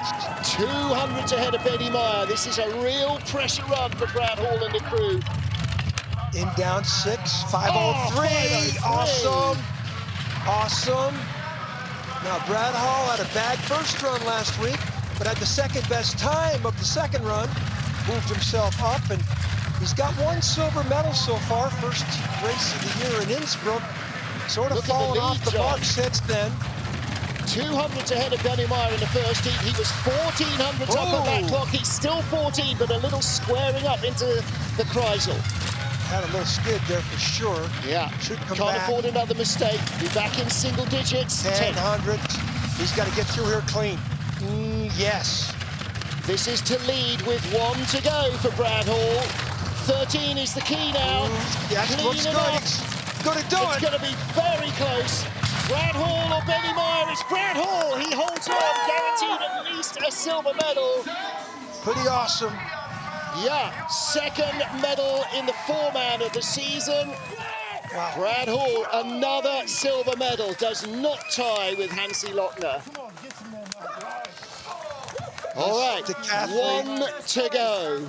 200s ahead of Benny Meyer. This is a real pressure run for Brad Hall and the crew. In down 6, 503. Awesome. Awesome. Now, Brad Hall had a bad first run last week, but had the second best time of the second run. Moved himself up, and he's got 1 silver medal so far. First race of the year in Innsbruck. Sort of fallen off the mark since then. 200s ahead of Benny Meyer in the first heat. He was 1400s up on that clock. He's still 14, but a little squaring up into the Tricl. Had a little skid there for sure. Yeah, should come can't back. afford another mistake. Be back in single digits. 1000. He's got to get through here clean. Yes. This is to lead with 1 to go for Brad Hall. 13 is the key now. Yeah, that looks good. He's going to do it. It's going to be very close. Brad Hall or Benny Meyer? It's Brad Hall. He holds on, guaranteed at least a silver medal. Pretty awesome. Yeah, second medal in the 4-man of the season. Wow. Brad Hall, another silver medal, does not tie with Hansi Lochner. All right, 1 to go.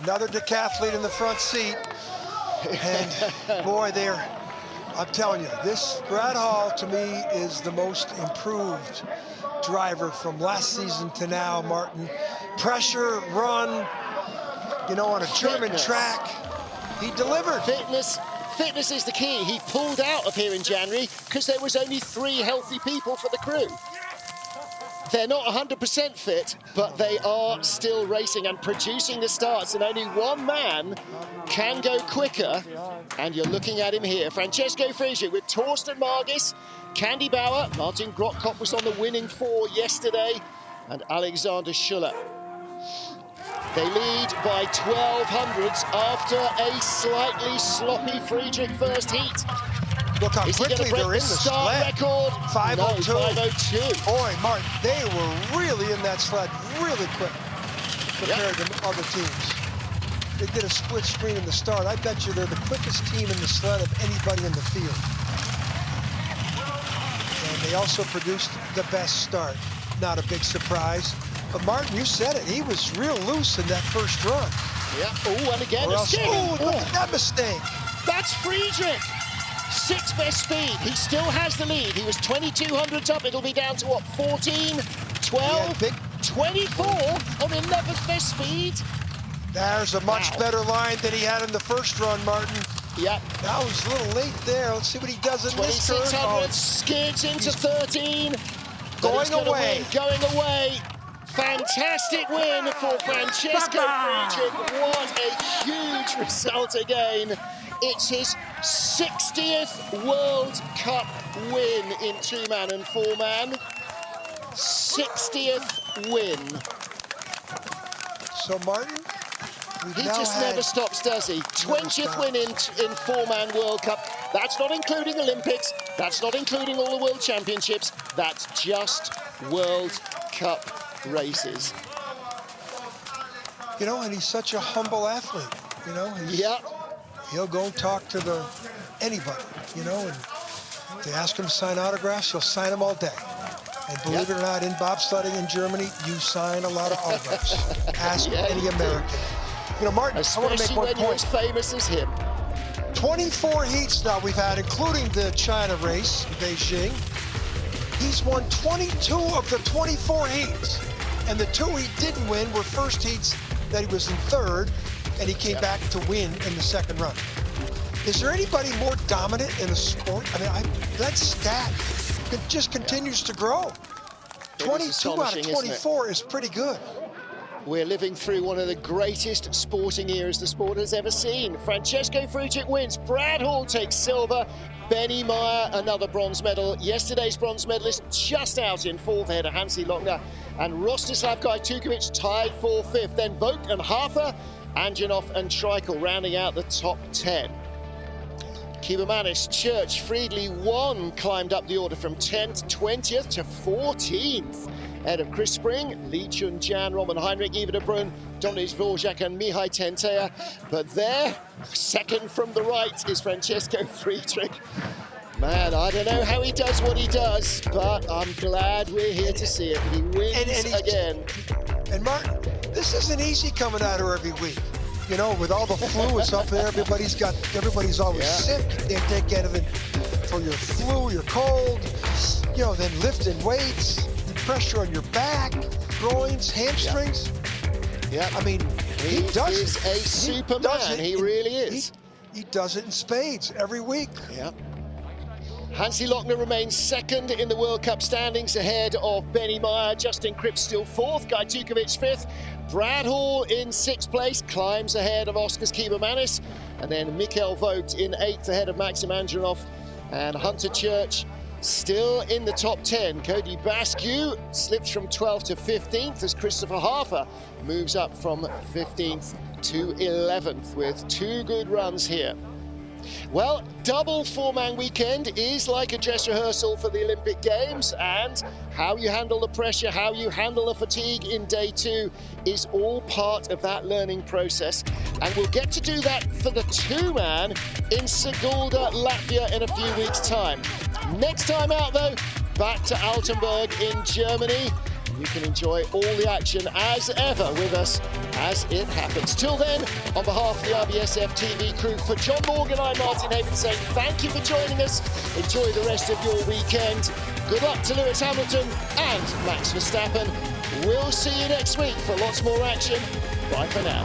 Another decathlete in the front seat. And boy, I'm telling you, this Brad Hall to me is the most improved driver from last season to now, Martin. Pressure, run, you know, on a German track, he delivered. Fitness is the key. He pulled out of here in January because there was only 3 healthy people for the crew. They're not 100% fit, but they are still racing and producing the starts, and only 1 man can go quicker. And you're looking at him here. Francesco Friedrich with Torsten Margis, Candy Bauer, Martin Grotkopp was on the winning 4 yesterday, and Alexander Schuller. They lead by 1200s after a slightly sloppy Friedrich first heat. Look how quickly they're in the start sled. record. 502. No, 502. Boy, Martin, they were really in that sled really quick compared to other teams. They did a split screen in the start. I bet you they're the quickest team in the sled of anybody in the field. And they also produced the best start. Not a big surprise. But Martin, you said it. He was real loose in that first run. Yeah. Oh, and again, look at that mistake. That's Friedrich. 6th best speed. He still has the lead. He was 2200s up. It'll be down to what, 14, 12, 24 on 11th best speed. There's a much better line than he had in the first run, Martin. Yep. Now he's a little late there. Let's see what he does in this turn. 2600 skids into 13. Going away. Going away. Fantastic win for Francesco Friedrich. What a huge result again. It's his 60th World Cup win in 2-man and 4-man. 60th win. So Martin, he just never stops, does he? 20th win in 4-man World Cup. That's not including Olympics. That's not including all the World Championships. That's just World Cup races. You know, and he's such a humble athlete. You know, he'll go and talk to anybody, you know, and if they ask him to sign autographs, he'll sign them all day. And believe it or not, in bobsledding in Germany, you sign a lot of autographs. Ask any American. You know, Martin, especially I want to make one when point. You're as famous as him. 24 heats now we've had, including the China race in Beijing. He's won 22 of the 24 heats. And the 2 he didn't win were first heats that he was in 3rd, and he came back to win in the 2nd run. Is there anybody more dominant in a sport? I mean, that stat just continues to grow. 22 out of 24 is pretty good. We're living through one of the greatest sporting eras the sport has ever seen. Francesco Friedrich wins. Brad Hall takes silver. Benny Meyer, another bronze medal. Yesterday's bronze medalist just out in 4th ahead of Hansi Lochner. And Rostislav Gaitukevich tied for 5th. Then Vogt and Hafer, Andrianov and Tricl rounding out the top 10. Kibermanis, Church, Friedli, 1 climbed up the order from 10th, 20th to 14th. ahead of Chris Spring, Lee Chun-jan, Roman Heinrich, Evo de Bruyne, Dominic Dvorak and Mihai Tentea. But there, second from the right, is Francesco Friedrich. Man, I don't know how he does what he does, but I'm glad we're here to see it. He wins again. And Martin, this isn't easy coming at her every week. You know, with all the flu and stuff there, everybody's always sick. You can't take anything for your flu, your cold. You know, then lifting weights, the pressure on your back, groins, hamstrings. Yeah, I mean, he does is a superman. He really is. He does it in spades every week. Yeah. Hansi Lochner remains second in the World Cup standings ahead of Benny Meyer. Justin Cripps still fourth, Gaitukevich fifth. Brad Hall in sixth place, climbs ahead of Oskars Kibermanis. And then Mikkel Vogt in eighth ahead of Maxim Andrianov. And Hunter Church still in the top 10. Cody Basque slips from 12th to 15th as Christopher Hafer moves up from 15th to 11th with two good runs here. Well, double four-man weekend is like a dress rehearsal for the Olympic Games, and how you handle the pressure, how you handle the fatigue in day two is all part of that learning process. And we'll get to do that for the two-man in Sigulda, Latvia in a few weeks' time. Next time out, though, back to Altenburg in Germany. You can enjoy all the action as ever with us as it happens. Till then, on behalf of the IBSF TV crew, for John Morgan, I'm Martin Haven saying thank you for joining us. Enjoy the rest of your weekend. Good luck to Lewis Hamilton and Max Verstappen. We'll see you next week for lots more action. Bye for now.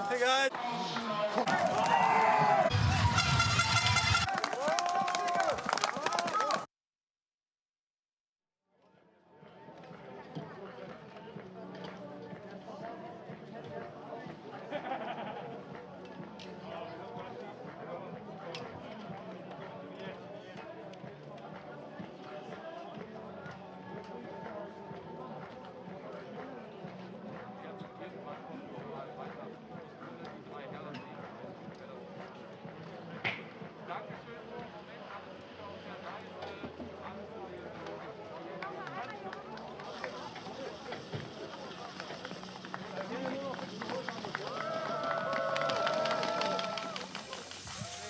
Hey guys.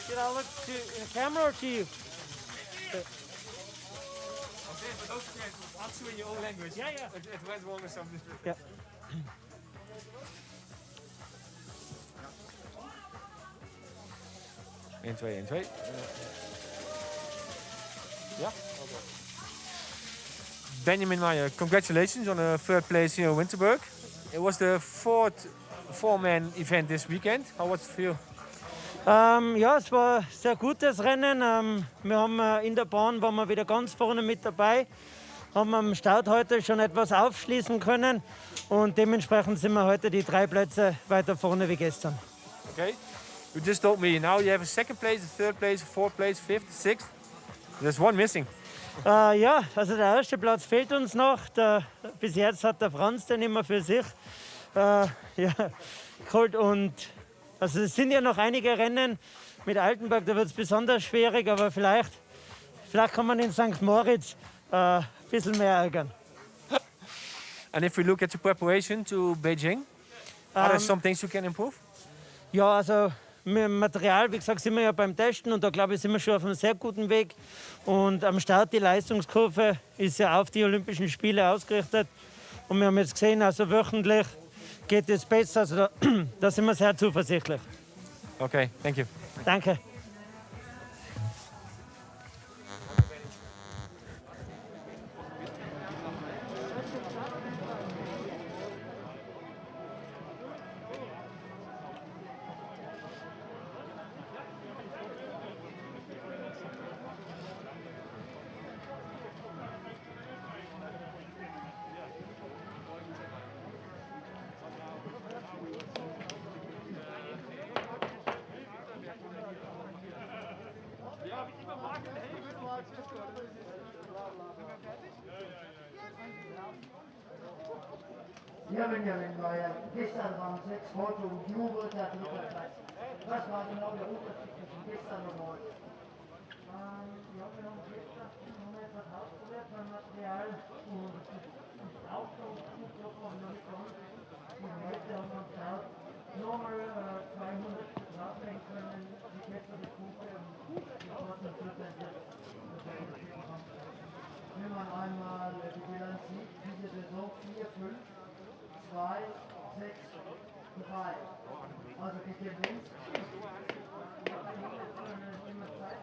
Should I look to the camera or to you? Answer in your own language. Yeah, yeah. It went wrong or something. Yeah. In twee. Yeah. Benjamin Meyer, congratulations on a third place here in Winterberg. It was the fourth four-man event this weekend. How was it for you? Ja, es war ein sehr gutes Rennen. Wir haben in der Bahn waren wir wieder ganz vorne mit dabei. Haben am Start heute schon etwas aufschließen können und dementsprechend sind wir heute die 3 Plätze weiter vorne wie gestern. Okay. You just told me now you have a second place, a third place, a fourth place, fifth, sixth. There's one missing. Ja, also der erste Platz fehlt uns noch. Bis jetzt hat der Franz den immer für sich geholt. Und also es sind ja noch einige Rennen mit Altenburg, da wird es besonders schwierig, aber vielleicht kann man in St. Moritz ein bisschen mehr ärgern. And if we look at the preparation to Beijing, are there some things you can improve? Ja, also mit dem Material, wie gesagt, sind wir ja beim Testen und da glaube ich, sind wir schon auf einem sehr guten Weg. Und am Start die Leistungskurve ist ja auf die Olympischen Spiele ausgerichtet. Und wir haben jetzt gesehen, also wöchentlich geht es besser, also da sind wir sehr zuversichtlich. Okay, thank you. Danke. Ja, Benjamin Meyer, gestern waren 6 heute und jubelt der dritte Platz. Was war genau der Unterschied zwischen gestern und heute? Ja, wir haben gestern etwas ausprobiert beim Material und das Ausgangsbuch haben wir nicht ganz. Und heute haben wir geschaut, nochmal 200 drauflegen können, die bessere Punkte und die Ordnung schlussendlich. Wenn man einmal die Bilanz sieht, diese Saison 4, 5, 2, 6, 3. Also die Tendenz immer Zeit,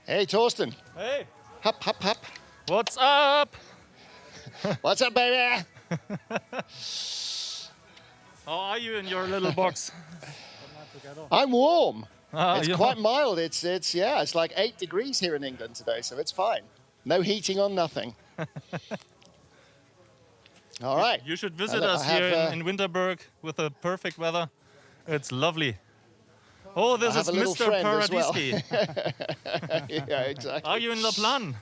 Hey, Torsten. Hey, Hup, hup, hup. what's up? What's up, baby? How are you in your little box? I'm warm. It's you quite mild. It's like 8 degrees here in England today, so it's fine. No heating on, nothing. All right. You should visit I us here have, in Winterberg with the perfect weather. It's lovely. Oh, this I is have a little Mr. friend as well. Paradisky. Yeah, exactly. Are you in La Plan?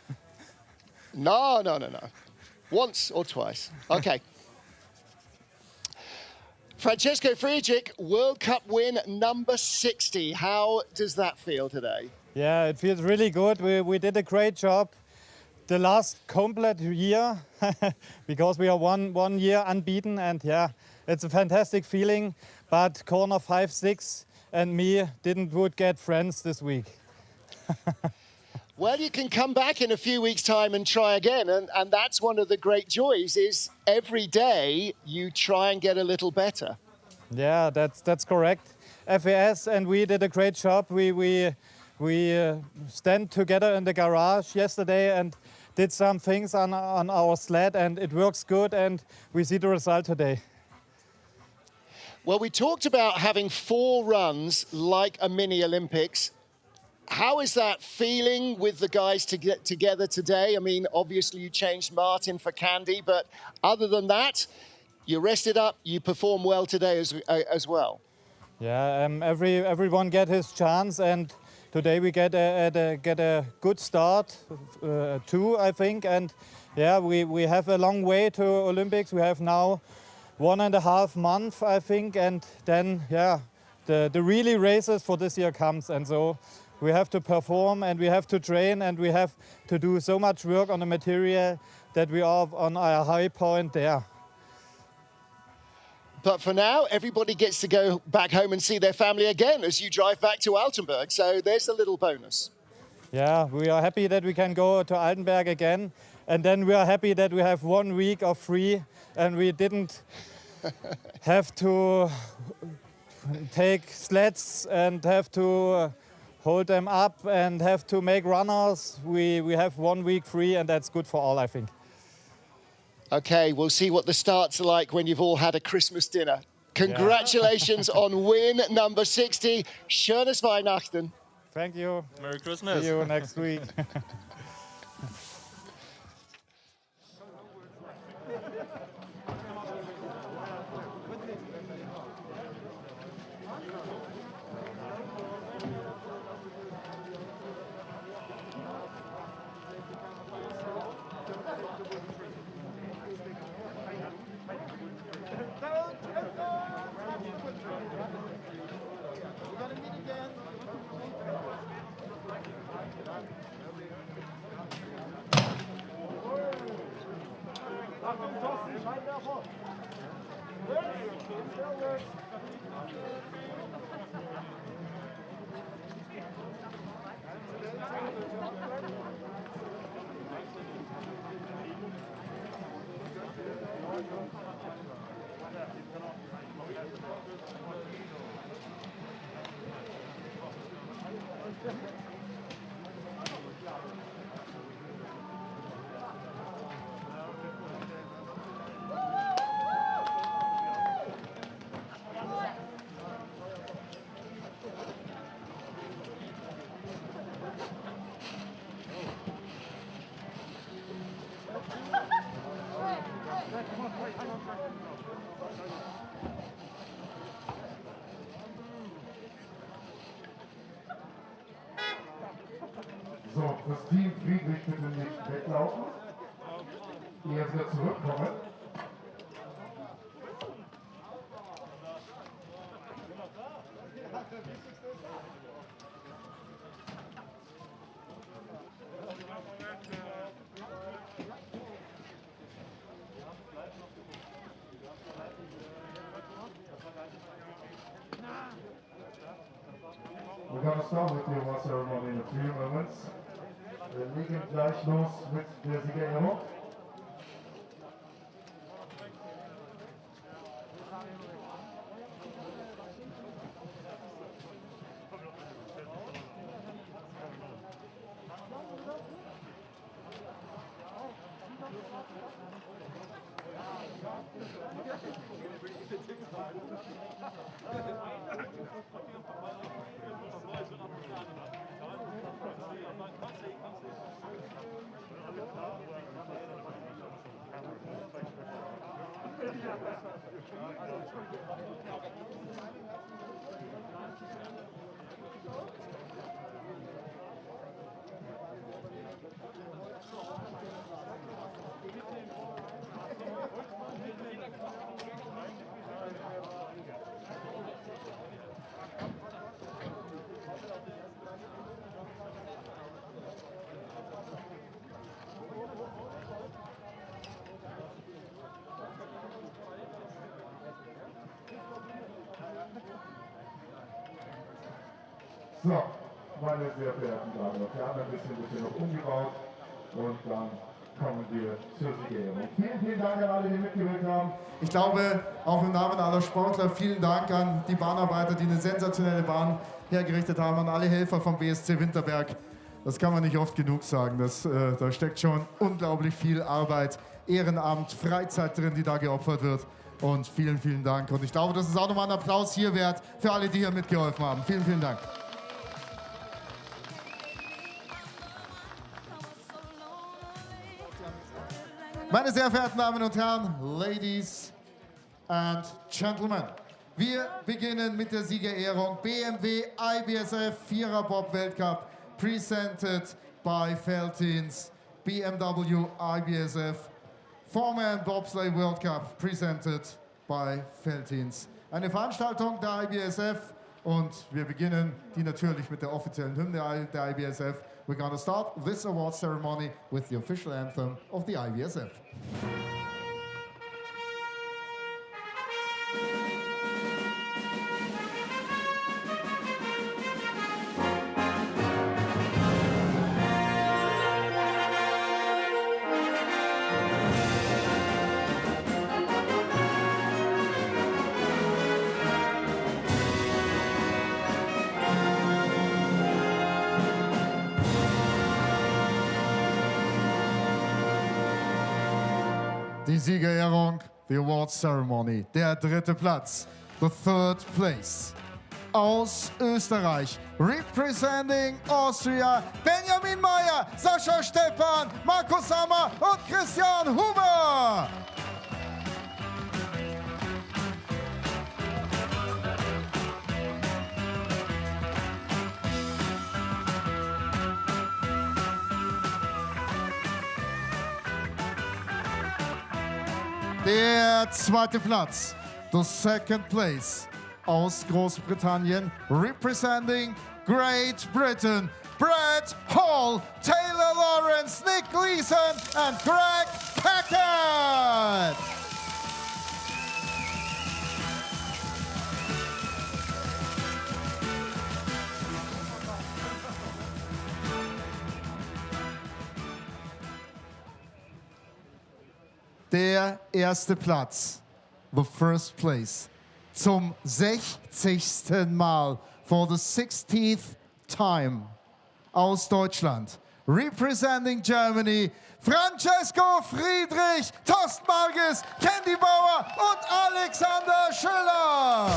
No. Once or twice. Okay. Francesco Friedrich, World Cup win number 60. How does that feel today? Yeah, it feels really good. We did a great job the last complete year because we are one year unbeaten, and yeah, it's a fantastic feeling. But corner 5, 6 and me would get friends this week. Well, you can come back in a few weeks' time and try again. And that's one of the great joys is every day you try and get a little better. Yeah, that's correct. FAS and we did a great job. We stand together in the garage yesterday and did some things on our sled, and it works good, and we see the result today. Well, we talked about having 4 runs like a mini Olympics. How is that feeling with the guys to get together today? I mean, obviously you changed Martin for Candy, but other than that, you rested up, you performed well today as well. Yeah, everyone get his chance, and today we get a good start, 2, I think, and yeah, we have a long way to Olympics. We have now 1.5 months, I think, and then yeah, the really races for this year comes, and so we have to perform and we have to train and we have to do so much work on the material that we are on our high point there. But for now, everybody gets to go back home and see their family again as you drive back to Altenburg. So there's a little bonus. Yeah, we are happy that we can go to Altenberg again. And then we are happy that we have 1 week of free and we didn't have to take sleds and have to hold them up and have to make runners. We have 1 week free, and that's good for all, I think. Okay, we'll see what the starts are like when you've all had a Christmas dinner. Congratulations on win number 60. Schönes Weihnachten. Thank you. Merry Christmas. See you next week. So, das Team Friedrich bitte nicht weglaufen. Ihr wieder zurückkommen. We're going to start with the award ceremony in a few moments. Wir legen gleich los mit der Siegerehrung. So, meine sehr verehrten Damen und Herren, ein bisschen wird hier noch umgebaut und dann kommen wir zur Siegerehrung. Vielen, vielen Dank an alle, die mitgewirkt haben. Ich glaube, auch im Namen aller Sportler, vielen Dank an die Bahnarbeiter, die eine sensationelle Bahn hergerichtet haben, an alle Helfer vom BSC Winterberg. Das kann man nicht oft genug sagen. Da steckt schon unglaublich viel Arbeit, Ehrenamt, Freizeit drin, die da geopfert wird. Und vielen, vielen Dank. Und ich glaube, das ist auch nochmal ein Applaus hier wert für alle, die hier mitgeholfen haben. Vielen, vielen Dank. Meine sehr verehrten Damen und Herren, Ladies and Gentlemen, wir beginnen mit der Siegerehrung BMW IBSF Vierer Bob Weltcup, presented by Veltins BMW IBSF Four-Man Bobsleigh World Cup, presented by Veltins. Eine Veranstaltung der IBSF und wir beginnen die natürlich mit der offiziellen Hymne der IBSF. We're going to start this award ceremony with the official anthem of the IBSF. Die Siegerehrung, the award ceremony, der dritte Platz, the third place. Aus Österreich, representing Austria, Benjamin Meyer, Sascha Stephan, Markus Hammer und Christian Huber. Der zweite Platz, the second place, aus Großbritannien, representing Great Britain, Brett Hall, Taylor Lawrence, Nick Gleason and Greg Packard. der erste Platz, the first place, zum 60. Mal, for the 60th time, aus Deutschland, representing Germany, Francesco Friedrich, Thorsten Marges, Candy Bauer und Alexander Schüller.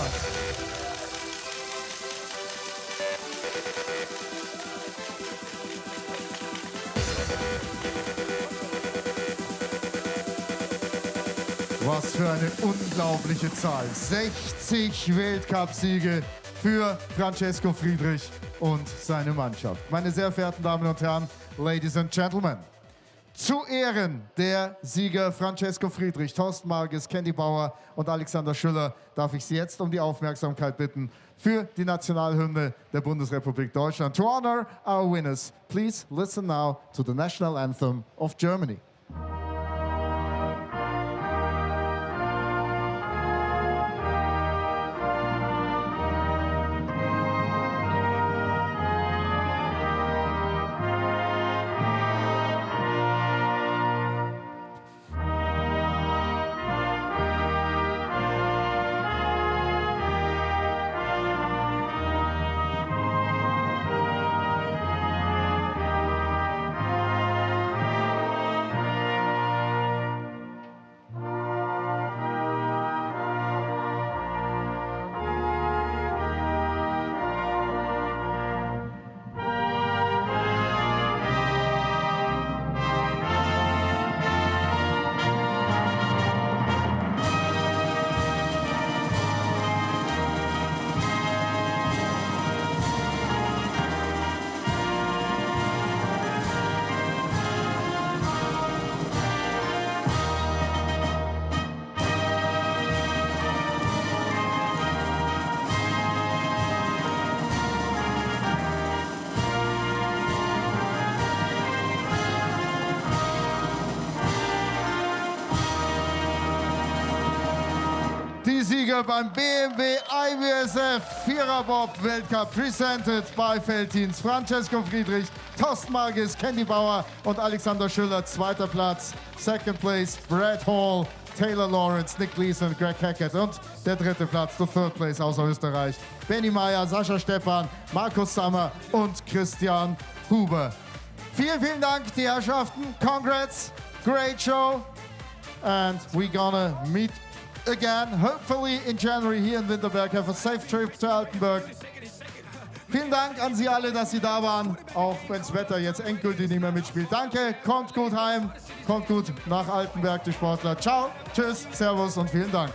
Was für eine unglaubliche Zahl. 60 Weltcupsiege für Francesco Friedrich und seine Mannschaft. Meine sehr verehrten Damen und Herren, Ladies and Gentlemen, zu Ehren der Sieger Francesco Friedrich, Thorsten Marges, Candy Bauer und Alexander Schüller darf ich Sie jetzt um die Aufmerksamkeit bitten für die Nationalhymne der Bundesrepublik Deutschland. To honor our winners, please listen now to the national anthem of Germany. Die Sieger beim BMW IBSF Viererbob Weltcup, presented by Felddienst, Francesco Friedrich, Thorsten Marges, Candy Bauer und Alexander Schüller. Zweiter Platz, second place, Brad Hall, Taylor Lawrence, Nick Leeson und Greg Hackett. Und der dritte Platz, the third place, außer Österreich, Benny Meyer, Sascha Stephan, Markus Sammer und Christian Huber. Vielen, vielen Dank, die Herrschaften. Congrats, great show. And we're gonna meet again, hopefully in January here in Winterberg. Have a safe trip to Altenburg. Vielen Dank an Sie alle, dass Sie da waren, auch wenn das Wetter jetzt endgültig nicht mehr mitspielt. Danke, kommt gut heim, kommt gut nach Altenberg, die Sportler. Ciao, tschüss, servus und vielen Dank.